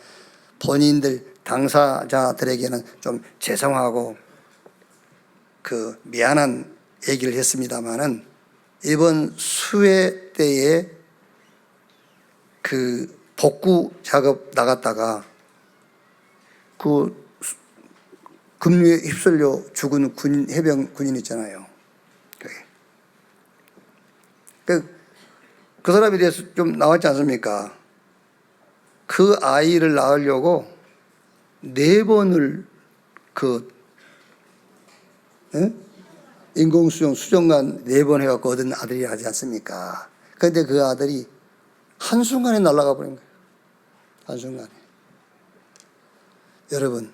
Speaker 1: 본인들 당사자들에게는 좀 죄송하고 그 미안한 얘기를 했습니다마는 이번 수해 때에 그 복구 작업 나갔다가 그 급류에 휩쓸려 죽은 군인, 해병 군인 있잖아요. 그 사람에 대해서 좀 나왔지 않습니까? 그 아이를 낳으려고 4번을 그 응? 인공수정 수정관 4번 해갖고 얻은 아들이 하지 않습니까? 그런데 그 아들이 한순간에 날아가 버린 거예요. 한순간에. 여러분,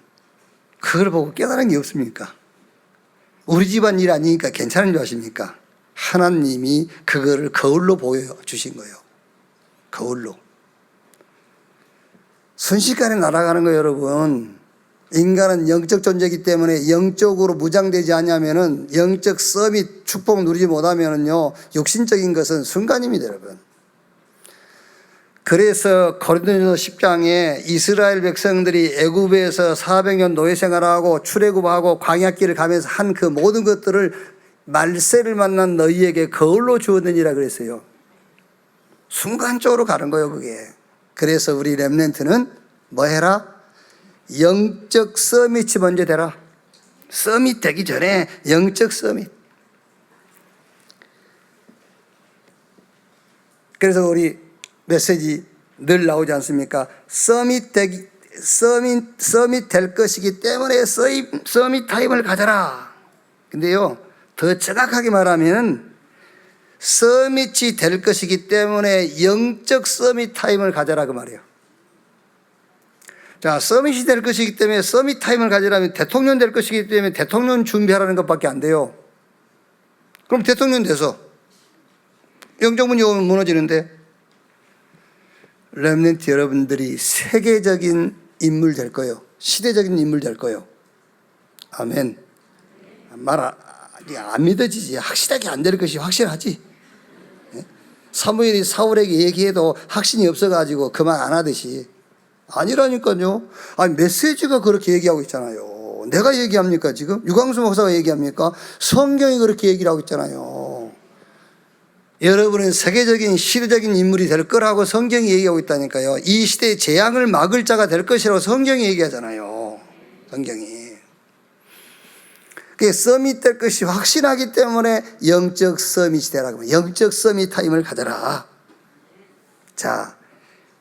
Speaker 1: 그걸 보고 깨달은 게 없습니까? 우리 집안 일 아니니까 괜찮은 줄 아십니까? 하나님이 그거를 거울로 보여주신 거예요. 거울로. 순식간에 날아가는 거예요, 여러분. 인간은 영적 존재이기 때문에 영적으로 무장되지 않으면은, 영적 서밋 축복 누리지 못하면은요, 육신적인 것은 순간입니다, 여러분. 그래서 고린도전서 10장에 이스라엘 백성들이 애굽에서 400년 노예 생활하고 출애굽하고 광야길을 가면서 한 그 모든 것들을 말세를 만난 너희에게 거울로 주었느니라 그랬어요. 순간적으로 가는 거예요, 그게. 그래서 우리 렘넌트는 뭐 해라? 영적 서밋이 먼저 되라. 서밋 되기 전에 영적 서밋. 그래서 우리 메시지 늘 나오지 않습니까? 서밋 될 것이기 때문에 서밋 타임을 가져라. 근데요, 더 정확하게 말하면 서밋이 될 것이기 때문에 영적 서밋 타임을 가져라 그 말이에요. 자, 서밋이 될 것이기 때문에 서밋 타임을 가지라면 대통령 될 것이기 때문에 대통령 준비하라는 것밖에 안 돼요. 그럼 대통령 돼서 영적문이 오면 무너지는데, 렘넌트 여러분들이 세계적인 인물 될 거예요. 시대적인 인물 될 거예요. 아멘. 안 믿어지지. 확실하게 안 될 것이 확실하지. 사무엘이 사울에게 얘기해도 확신이 없어가지고 그 말 안 하듯이. 아니라니까요. 아니, 메시지가 그렇게 얘기하고 있잖아요. 내가 얘기합니까 지금? 유광수 목사가 얘기합니까? 성경이 그렇게 얘기를 하고 있잖아요. 여러분은 세계적인 시대적인 인물이 될 거라고 성경이 얘기하고 있다니까요. 이 시대의 재앙을 막을 자가 될 것이라고 성경이 얘기하잖아요. 성경이. 그게 서밋 될 것이 확신하기 때문에 영적 서밋이 되라고. 영적 서밋 타임을 가져라. 자,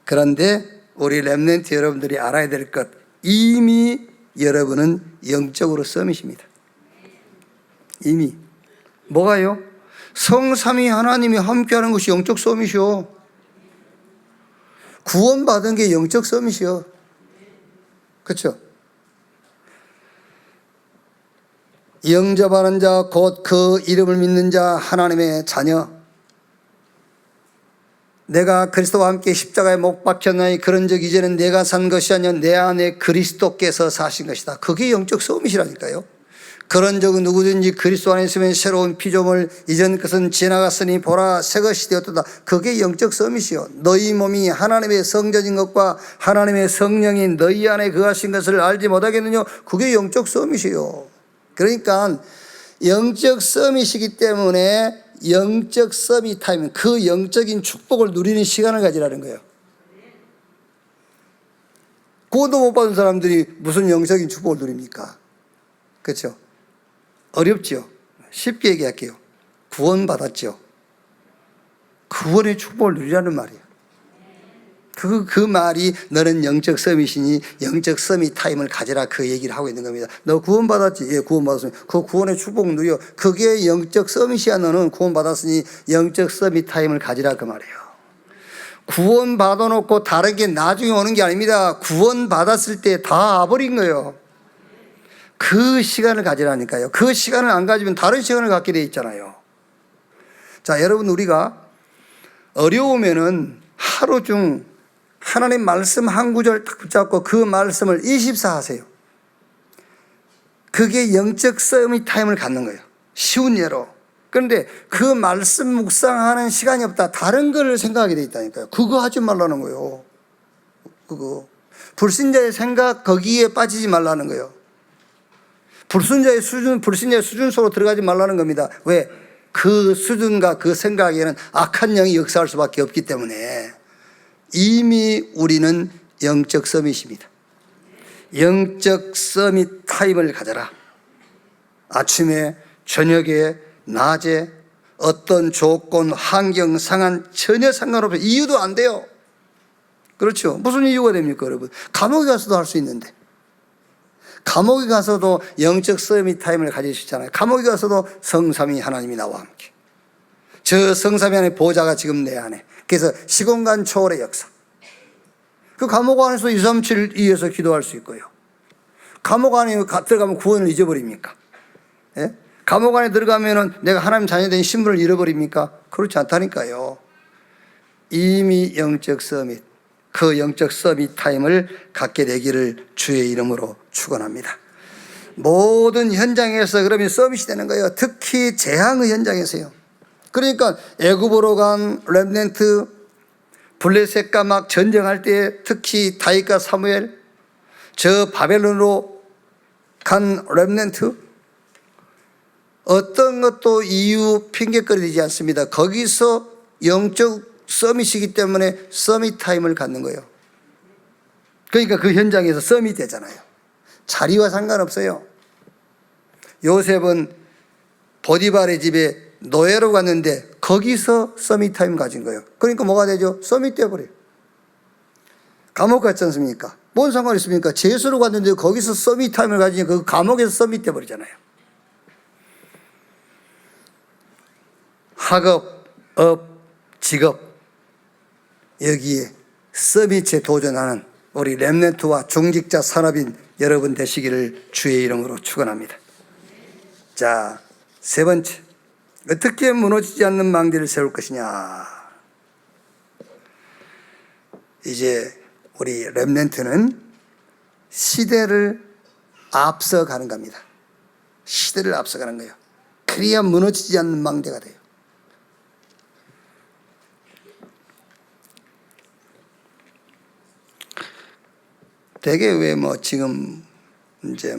Speaker 1: 그런데 우리 렘넌트 여러분들이 알아야 될 것, 이미 여러분은 영적으로 서밋입니다. 이미. 뭐가요? 성삼위 하나님이 함께하는 것이 영적 서밋이요. 구원받은 게 영적 서밋이요. 그렇죠? 영접하는 자, 곧 그 이름을 믿는 자, 하나님의 자녀. 내가 그리스도와 함께 십자가에 못 박혔나니 그런즉 이제는 내가 산 것이 아니라 내 안에 그리스도께서 사신 것이다. 그게 영적 서밋이라니까요. 그런 적은 누구든지 그리스도 안에 있으면 새로운 피조물, 이전 것은 지나갔으니 보라 새 것이 되었도다. 그게 영적 서밋이요. 너희 몸이 하나님의 성전인 것과 하나님의 성령이 너희 안에 거하신 것을 알지 못하겠느냐. 그게 영적 서밋이요. 그러니까 영적 서밋이기 때문에 영적 서밋 타임, 그 영적인 축복을 누리는 시간을 가지라는 거예요. 구원도 못 받은 사람들이 무슨 영적인 축복을 누립니까? 그렇죠? 어렵죠. 쉽게 얘기할게요. 구원 받았죠. 구원의 축복을 누리라는 말이에요. 그 말이 너는 영적 서밋이니 영적 서밋 타임을 가져라, 그 얘기를 하고 있는 겁니다. 너 구원받았지? 예, 구원받았으니 그 구원의 축복 누려. 그게 영적 서밋이야. 너는 구원받았으니 영적 서밋 타임을 가지라 그 말이에요. 구원받아놓고 다른 게 나중에 오는 게 아닙니다. 구원받았을 때 다 와버린 거예요. 그 시간을 가지라니까요. 그 시간을 안 가지면 다른 시간을 갖게 돼 있잖아요. 자, 여러분, 우리가 어려우면은 하루 중 하나님 말씀 한 구절 딱 붙잡고 그 말씀을 24 하세요. 그게 영적 서밋 타임을 갖는 거예요. 쉬운 예로. 그런데 그 말씀 묵상하는 시간이 없다. 다른 걸 생각하게 돼 있다니까요. 그거 하지 말라는 거예요. 그거. 불신자의 생각 거기에 빠지지 말라는 거예요. 불신자의 수준으로 들어가지 말라는 겁니다. 왜? 그 수준과 그 생각에는 악한 영이 역사할 수밖에 없기 때문에. 이미 우리는 영적 서밋입니다. 영적 서밋 타임을 가져라. 아침에, 저녁에, 낮에, 어떤 조건, 환경, 상황 전혀 상관없어요. 이유도 안 돼요. 그렇죠? 무슨 이유가 됩니까, 여러분? 감옥에 가서도 할 수 있는데. 감옥에 가서도 영적 서밋 타임을 가질 수 있잖아요. 감옥에 가서도 성삼위 하나님이 나와 함께. 저 성삼위 안에 보좌가 지금 내 안에. 그래서 시공간 초월의 역사. 그 감옥 안에서 237 이어서 기도할 수 있고요. 감옥 안에 들어가면 구원을 잊어버립니까? 예? 감옥 안에 들어가면은 내가 하나님 자녀된 신분을 잃어버립니까? 그렇지 않다니까요. 이미 영적 서밋, 그 영적 서밋 타임을 갖게 되기를 주의 이름으로 축원합니다. 모든 현장에서 그러면 서밋이 되는 거예요. 특히 재앙의 현장에서요. 그러니까 애굽으로 간 렘넌트, 블레셋과 막 전쟁할 때 특히 다윗과 사무엘, 저 바벨론으로 간 렘넌트, 어떤 것도 이유 핑계거리지 않습니다. 거기서 영적 서밋이기 때문에 서밋 타임을 갖는 거예요. 그러니까 그 현장에서 서밋 되잖아요. 자리와 상관없어요. 요셉은 보디발의 집에 노예로 갔는데 거기서 서밋 타임 가진 거예요. 그러니까 뭐가 되죠? 서밋 되어버려요. 감옥 갔지 않습니까? 뭔 상관 있습니까? 재수로 갔는데 거기서 서밋 타임을 가지니 그 감옥에서 서밋 되어버리잖아요. 학업, 업, 직업, 여기에 서밋에 도전하는 우리 렘넌트와 중직자 산업인 여러분 되시기를 주의 이름으로 축원합니다. 자, 세 번째, 어떻게 무너지지 않는 망대를 세울 것이냐. 이제 우리 렘넌트는 시대를 앞서가는 겁니다. 시대를 앞서가는 거예요. 그래야 무너지지 않는 망대가 돼요. 되게 왜 뭐 지금 이제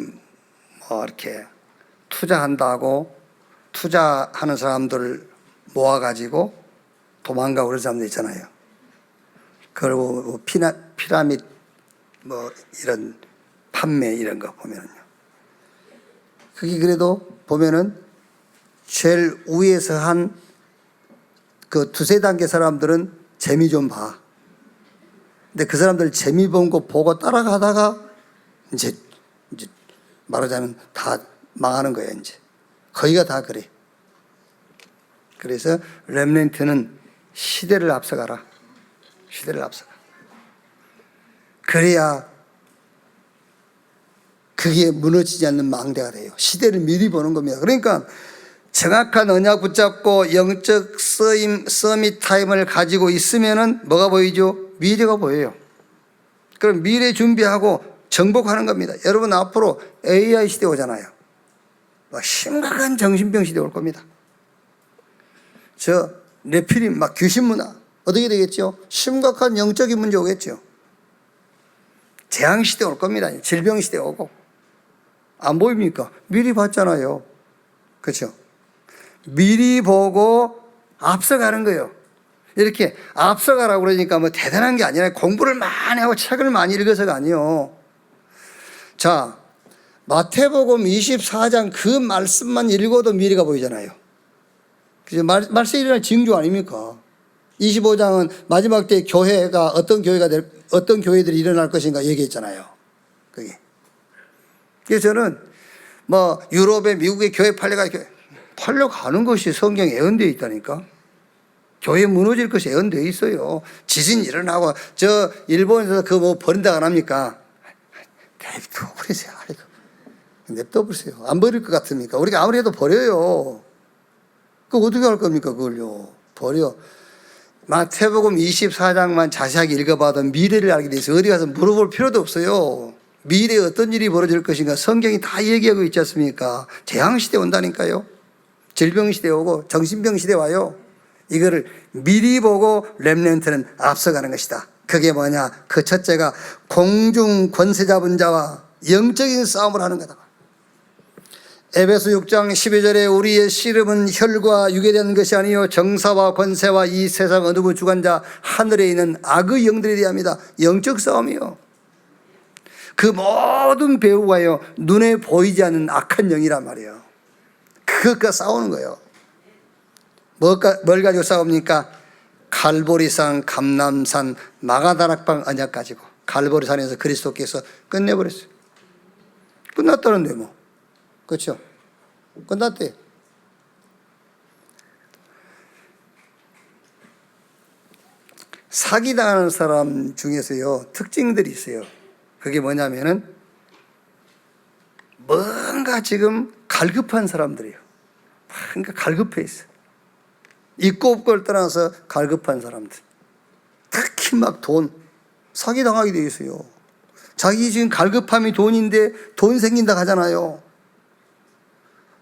Speaker 1: 뭐 이렇게 투자한다고 투자하는 사람들을 모아가지고 도망가고 그런 사람들 있잖아요. 그리고 뭐 피라밋 뭐 이런 판매 이런 거 보면은요. 그게 그래도 보면은 제일 위에서 한 그 두세 단계 사람들은 재미 좀 봐. 근데 그 사람들 재미 본 거 보고 따라가다가 이제 말하자면 다 망하는 거예요. 이제 거기가 다 그래. 그래서 렘넌트는 시대를 앞서가라. 시대를 앞서가. 그래야 그게 무너지지 않는 망대가 돼요. 시대를 미리 보는 겁니다. 그러니까 정확한 언약 붙잡고 영적 서밋 타임을 가지고 있으면은 뭐가 보이죠? 미래가 보여요. 그럼 미래 준비하고 정복하는 겁니다. 여러분 앞으로 AI 시대 오잖아요. 심각한 정신병 시대 올 겁니다. 저 네피림 막 귀신 문화 어떻게 되겠죠? 심각한 영적인 문제 오겠죠. 재앙 시대 올 겁니다. 질병 시대 오고. 안 보입니까? 미리 봤잖아요. 그렇죠? 미리 보고 앞서가는 거예요. 이렇게 앞서가라고 그러니까 뭐 대단한 게 아니라 공부를 많이 하고 책을 많이 읽어서가 아니요. 자, 마태복음 24장 그 말씀만 읽어도 미래가 보이잖아요. 그죠? 말씀이 일어날 징조 아닙니까? 25장은 마지막 때 교회가 어떤 교회들이 일어날 것인가 얘기했잖아요. 그게. 그래서 저는 뭐 유럽에 미국의 교회 팔려가는 것이 성경에 예언되어 있다니까. 교회 무너질 것이 예언되어 있어요. 지진 일어나고 저 일본에서 그 뭐 버린다고 안 합니까? 냅둬버리세요. 냅둬버리세요. 안 버릴 것 같습니까? 우리가 아무리 해도 버려요. 그거 어떻게 할 겁니까? 그걸요. 버려. 마태복음 24장만 자세하게 읽어봐도 미래를 알게 돼서 어디 가서 물어볼 필요도 없어요. 미래에 어떤 일이 벌어질 것인가 성경이 다 얘기하고 있지 않습니까? 재앙시대 온다니까요. 질병시대 오고 정신병시대 와요. 이거를 미리 보고 렘넌트는 앞서가는 것이다. 그게 뭐냐? 그 첫째가 공중 권세 잡은 자와 영적인 싸움을 하는 거다. 에베소 6장 12절에 우리의 씨름은 혈과 육에 대한 것이 아니요 정사와 권세와 이 세상 어느 부 주관자 하늘에 있는 악의 영들에 대합니다. 영적 싸움이요. 그 모든 배후가요 눈에 보이지 않는 악한 영이란 말이에요. 그것과 싸우는 거예요. 뭘 가지고 싸웁니까? 갈보리산, 감람산, 마가다락방 언약 가지고 갈보리산에서 그리스도께서 끝내버렸어요. 끝났다는데 뭐. 그렇죠? 끝났대. 사기당하는 사람 중에서요, 특징들이 있어요. 그게 뭐냐면은 뭔가 지금 갈급한 사람들이에요. 뭔가 갈급해 있어. 있고 없고를 떠나서 갈급한 사람들. 특히 막 돈, 사기당하게 돼 있어요. 자기 지금 갈급함이 돈인데 돈 생긴다 하잖아요.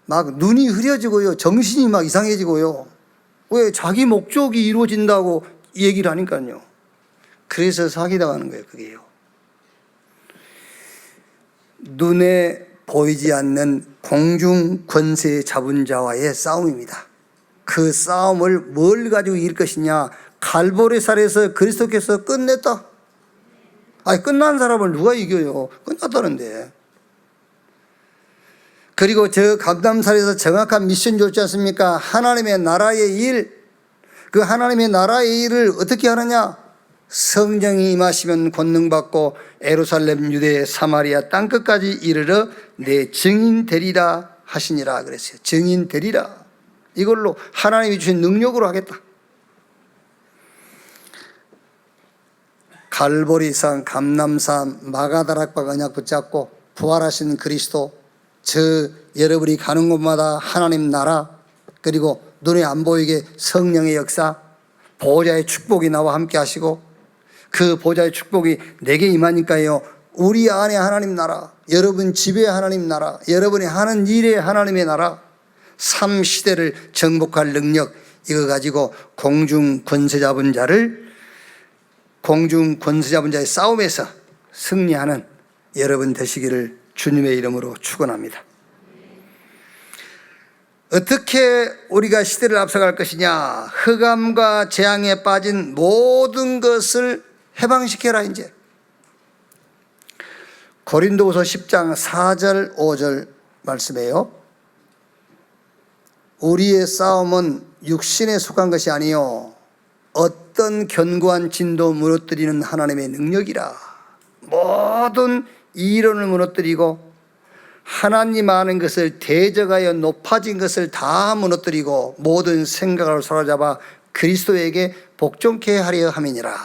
Speaker 1: 막 눈이 흐려지고요. 정신이 막 이상해지고요. 왜? 자기 목적이 이루어진다고 얘기를 하니까요. 그래서 사기당하는 거예요. 그게요. 눈에 보이지 않는 공중 권세 잡은 자와의 싸움입니다. 그 싸움을 뭘 가지고 이길 것이냐? 갈보리살에서 그리스도께서 끝냈다. 아니, 끝난 사람을 누가 이겨요? 끝났다는데. 그리고 저 감담살에서 정확한 미션 줬지 않습니까? 하나님의 나라의 일, 그 하나님의 나라의 일을 어떻게 하느냐? 성령이 임하시면 권능받고 예루살렘, 유대, 사마리아 땅끝까지 이르러 내 증인 되리라 하시니라 그랬어요. 증인 되리라. 이걸로 하나님이 주신 능력으로 하겠다. 갈보리산, 감람산, 마가다락박 언약 붙잡고 부활하신 그리스도, 저 여러분이 가는 곳마다 하나님 나라, 그리고 눈에 안 보이게 성령의 역사, 보호자의 축복이 나와 함께 하시고, 그 보호자의 축복이 내게 임하니까요, 우리 안에 하나님 나라, 여러분 집에 하나님 나라, 여러분이 하는 일에 하나님의 나라, 삶 시대를 정복할 능력, 이거 가지고 공중 권세 잡은 자의 싸움에서 승리하는 여러분 되시기를 주님의 이름으로 축원합니다. 어떻게 우리가 시대를 앞서갈 것이냐? 흑암과 재앙에 빠진 모든 것을 해방시켜라. 이제 고린도후서 10장 4절 5절 말씀이에요. 우리의 싸움은 육신에 속한 것이 아니요 어떤 견고한 진도 무너뜨리는 하나님의 능력이라. 모든 이론을 무너뜨리고 하나님 아는 것을 대적하여 높아진 것을 다 무너뜨리고 모든 생각을 사로잡아 그리스도에게 복종케 하려 함이니라.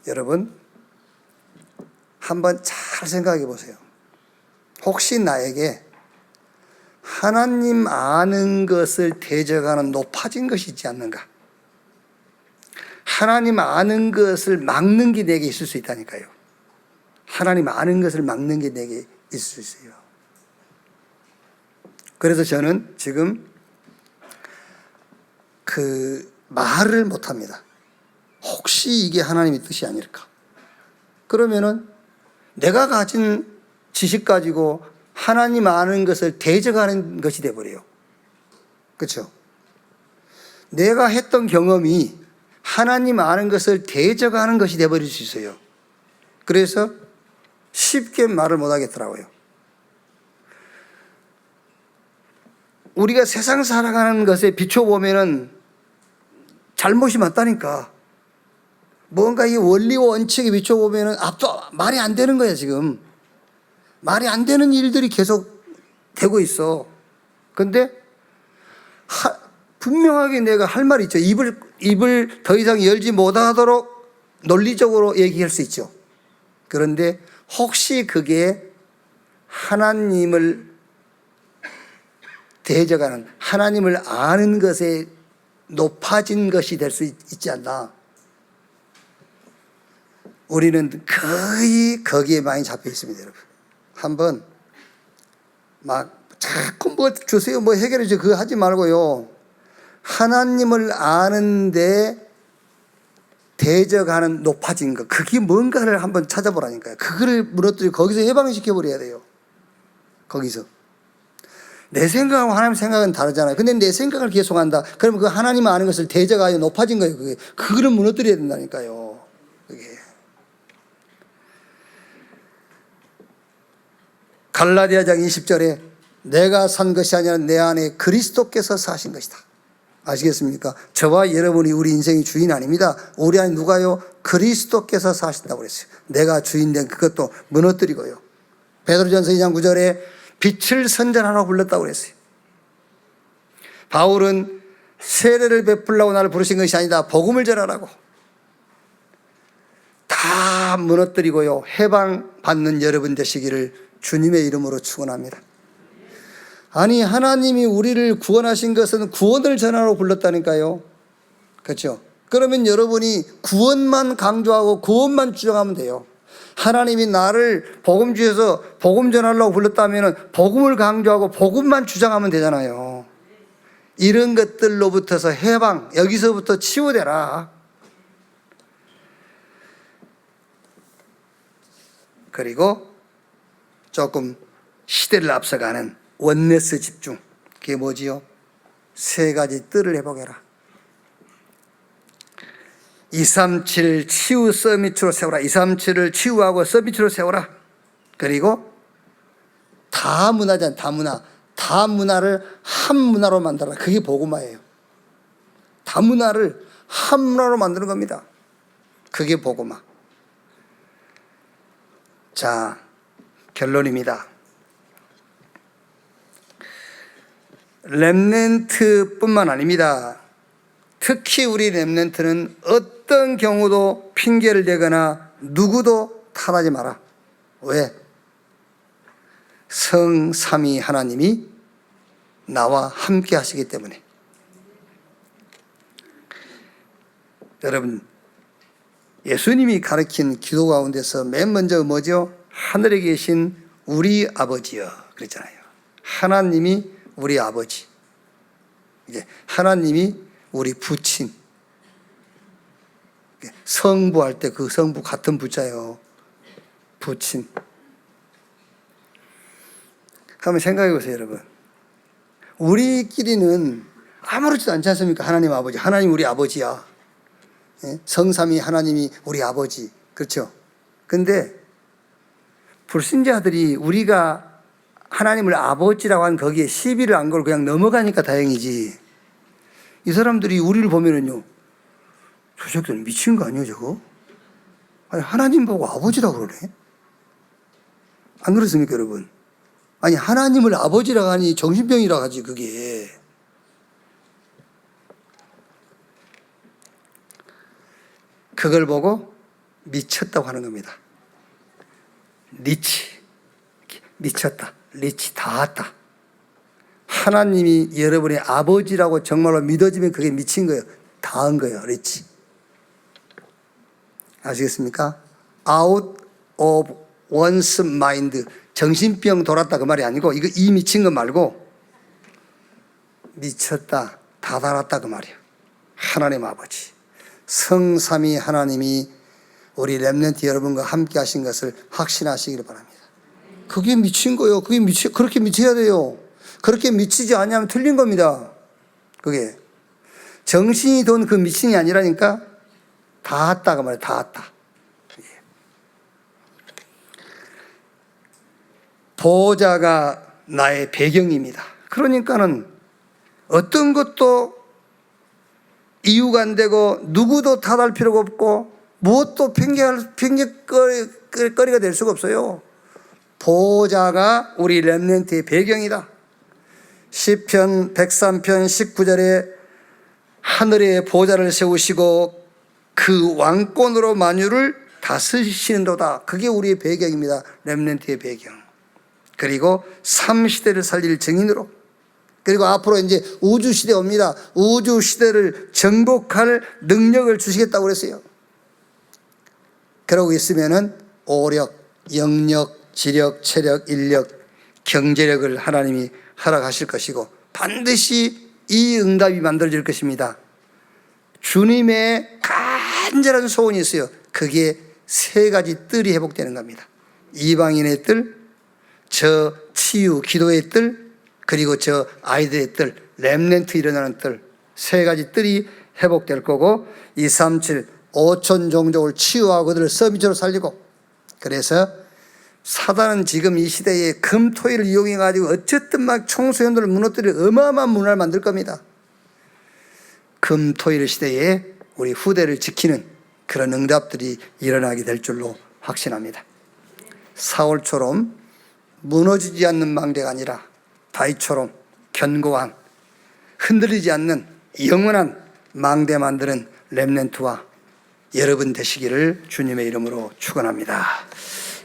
Speaker 1: 여러분, 한번 잘 생각해 보세요. 혹시 나에게 하나님 아는 것을 대적하는 높아진 것이 있지 않는가? 하나님 아는 것을 막는 게 내게 있을 수 있다니까요. 하나님 아는 것을 막는 게 내게 있을 수 있어요. 그래서 저는 지금 그 말을 못합니다. 혹시 이게 하나님의 뜻이 아닐까? 그러면은 내가 가진 지식 가지고 하나님 아는 것을 대적하는 것이 되어버려요. 그렇죠? 내가 했던 경험이 하나님 아는 것을 대적하는 것이 되어버릴 수 있어요. 그래서 쉽게 말을 못하겠더라고요. 우리가 세상 살아가는 것에 비춰보면은 잘못이 맞다니까. 뭔가 이 원리와 원칙에 비춰보면은 앞도 말이 안 되는 거야, 지금. 말이 안 되는 일들이 계속 되고 있어. 근데 분명하게 내가 할 말이 있죠. 입을 더 이상 열지 못하도록 논리적으로 얘기할 수 있죠. 그런데 혹시 그게 하나님을 대적하는, 하나님을 아는 것에 높아진 것이 될 수 있지 않나. 우리는 거의 거기에 많이 잡혀 있습니다, 여러분. 한번 막 자꾸 뭐 주세요, 뭐 해결해 줘, 그거 하지 말고요. 하나님을 아는데 대적하는 높아진 것, 그게 뭔가를 한번 찾아보라니까요. 그거를 무너뜨리고 거기서 해방시켜버려야 돼요. 거기서. 내 생각하고 하나님 생각은 다르잖아요. 근데 내 생각을 계속한다. 그러면 그 하나님 아는 것을 대적하여 높아진 거예요. 그게. 그거를 무너뜨려야 된다니까요. 그게. 갈라디아장 20절에 내가 산 것이 아니라 내 안에 그리스도께서 사신 것이다. 아시겠습니까? 저와 여러분이 우리 인생의 주인 아닙니다. 우리 안에 누가요? 그리스도께서 사신다고 그랬어요. 내가 주인된 그것도 무너뜨리고요. 베드로전서 2장 9절에 빛을 선전하라고 불렀다고 그랬어요. 바울은 세례를 베풀라고 나를 부르신 것이 아니다. 복음을 전하라고. 다 무너뜨리고요. 해방받는 여러분 되시기를 주님의 이름으로 축원합니다. 아니, 하나님이 우리를 구원하신 것은 구원을 전하라고 불렀다니까요. 그렇죠? 그러면 여러분이 구원만 강조하고 구원만 주장하면 돼요. 하나님이 나를 복음 주셔서 복음 전하려고 불렀다면 복음을 강조하고 복음만 주장하면 되잖아요. 이런 것들로부터서 해방, 여기서부터 치유되라. 그리고 조금 시대를 앞서가는 원네스 집중. 그게 뭐지요? 세 가지 뜰을 회복해라. 237 치유 서밋으로 세워라. 237을 치유하고 서밋으로 세워라. 그리고 다문화잖아요. 다문화. 다문화를 한 문화로 만들어라. 그게 복음화예요. 다문화를 한 문화로 만드는 겁니다. 그게 복음화. 자, 결론입니다. 렘넌트뿐만 아닙니다. 특히 우리 렘넌트는 어떤 경우도 핑계를 대거나 누구도 탓하지 마라. 왜? 성삼위 하나님이 나와 함께 하시기 때문에. 여러분, 예수님이 가르친 기도 가운데서 맨 먼저 뭐죠? 하늘에 계신 우리 아버지여 그랬잖아요. 하나님이 우리 아버지, 이제 하나님이 우리 부친. 성부할 때 그 성부 같은 부자요. 부친. 한번 생각해 보세요, 여러분. 우리끼리는 아무렇지도 않지 않습니까? 하나님 아버지, 하나님 우리 아버지야. 성삼위 하나님이 우리 아버지. 그렇죠? 근데 불신자들이 우리가 하나님을 아버지라고 한 거기에 시비를 안 걸고 그냥 넘어가니까 다행이지. 이 사람들이 우리를 보면은요, 저 새끼들 미친 거 아니에요, 저거? 아니, 하나님 보고 아버지라고 그러네? 안 그렇습니까, 여러분? 아니, 하나님을 아버지라고 하니 정신병이라고 하지, 그게. 그걸 보고 미쳤다고 하는 겁니다. 리치. 미쳤다. 리치 다 왔다. 하나님이 여러분의 아버지라고 정말로 믿어지면 그게 미친 거예요. 다 한 거예요. 리치. 아시겠습니까? Out of one's mind. 정신병 돌았다 그 말이 아니고 이거 이 미친 거 말고 미쳤다. 다 달았다 그 말이에요. 하나님 아버지. 성삼위 하나님이 우리 렘넌트 여러분과 함께 하신 것을 확신하시기를 바랍니다. 그게 미친 거예요. 그렇게 미쳐야 돼요. 그렇게 미치지 않으면 틀린 겁니다. 그게 정신이 돈 그 미친이 아니라니까 다 왔다 그 말이에요. 다 왔다. 보호자가 나의 배경입니다. 그러니까는 어떤 것도 이유가 안 되고 누구도 탓할 필요가 없고 무엇도 핑계거리가 될 수가 없어요. 보호자가 우리 렘넌트의 배경이다. 시편 103편 19절에 하늘에 보호자를 세우시고 그 왕권으로 만유를 다스리시는도다. 그게 우리의 배경입니다. 렘넌트의 배경. 그리고 3시대를 살릴 증인으로, 그리고 앞으로 이제 우주시대 옵니다. 우주시대를 정복할 능력을 주시겠다고 그랬어요. 그러고 있으면은 오력, 영력, 지력, 체력, 인력, 경제력을 하나님이 허락하실 것이고 반드시 이 응답이 만들어질 것입니다. 주님의 간절한 소원이 있어요. 그게 세 가지 뜰이 회복되는 겁니다. 이방인의 뜰, 저 치유, 기도의 뜰, 그리고 저 아이들의 뜰, 렘넌트 일어나는 뜰, 세 가지 뜰이 회복될 거고 237 5천 종족을 치유하고 그들을 서밋으로 살리고, 그래서 사단은 지금 이 시대에 금토일을 이용해 가지고 어쨌든 막 청소년들을 무너뜨릴 어마어마한 문화를 만들 겁니다. 금토일 시대에 우리 후대를 지키는 그런 응답들이 일어나게 될 줄로 확신합니다. 사울처럼 무너지지 않는 망대가 아니라 다윗처럼 견고한, 흔들리지 않는 영원한 망대 만드는 렘넌트와 여러분 되시기를 주님의 이름으로 축원합니다.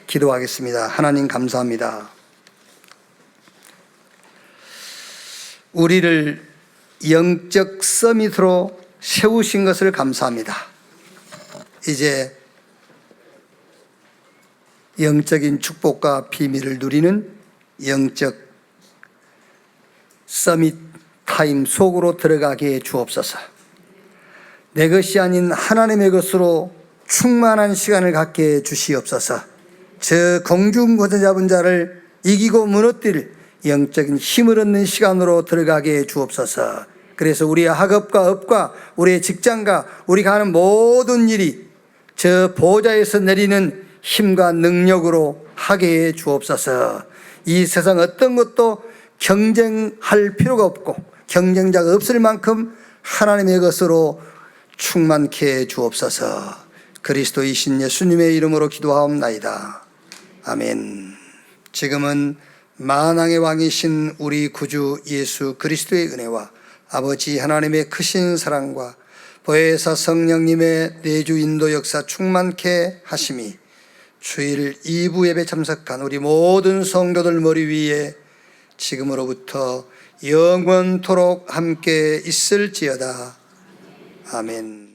Speaker 1: 기도하겠습니다. 하나님 감사합니다. 우리를 영적 서밋으로 세우신 것을 감사합니다. 이제 영적인 축복과 비밀을 누리는 영적 서밋 타임 속으로 들어가게 해 주옵소서. 내 것이 아닌 하나님의 것으로 충만한 시간을 갖게 해 주시옵소서. 저 공중고대 잡은 자를 이기고 무너뜨릴 영적인 힘을 얻는 시간으로 들어가게 해 주옵소서. 그래서 우리의 학업과 업과 우리의 직장과 우리가 하는 모든 일이 저 보좌에서 내리는 힘과 능력으로 하게 해 주옵소서. 이 세상 어떤 것도 경쟁할 필요가 없고 경쟁자가 없을 만큼 하나님의 것으로 충만케 해 주옵소서. 그리스도이신 예수님의 이름으로 기도하옵나이다. 아멘. 지금은 만왕의 왕이신 우리 구주 예수 그리스도의 은혜와 아버지 하나님의 크신 사랑과 보혜사 성령님의 내주 인도 역사 충만케 하심이 주일 2부 예배 참석한 우리 모든 성도들 머리 위에 지금으로부터 영원토록 함께 있을지어다. 아멘.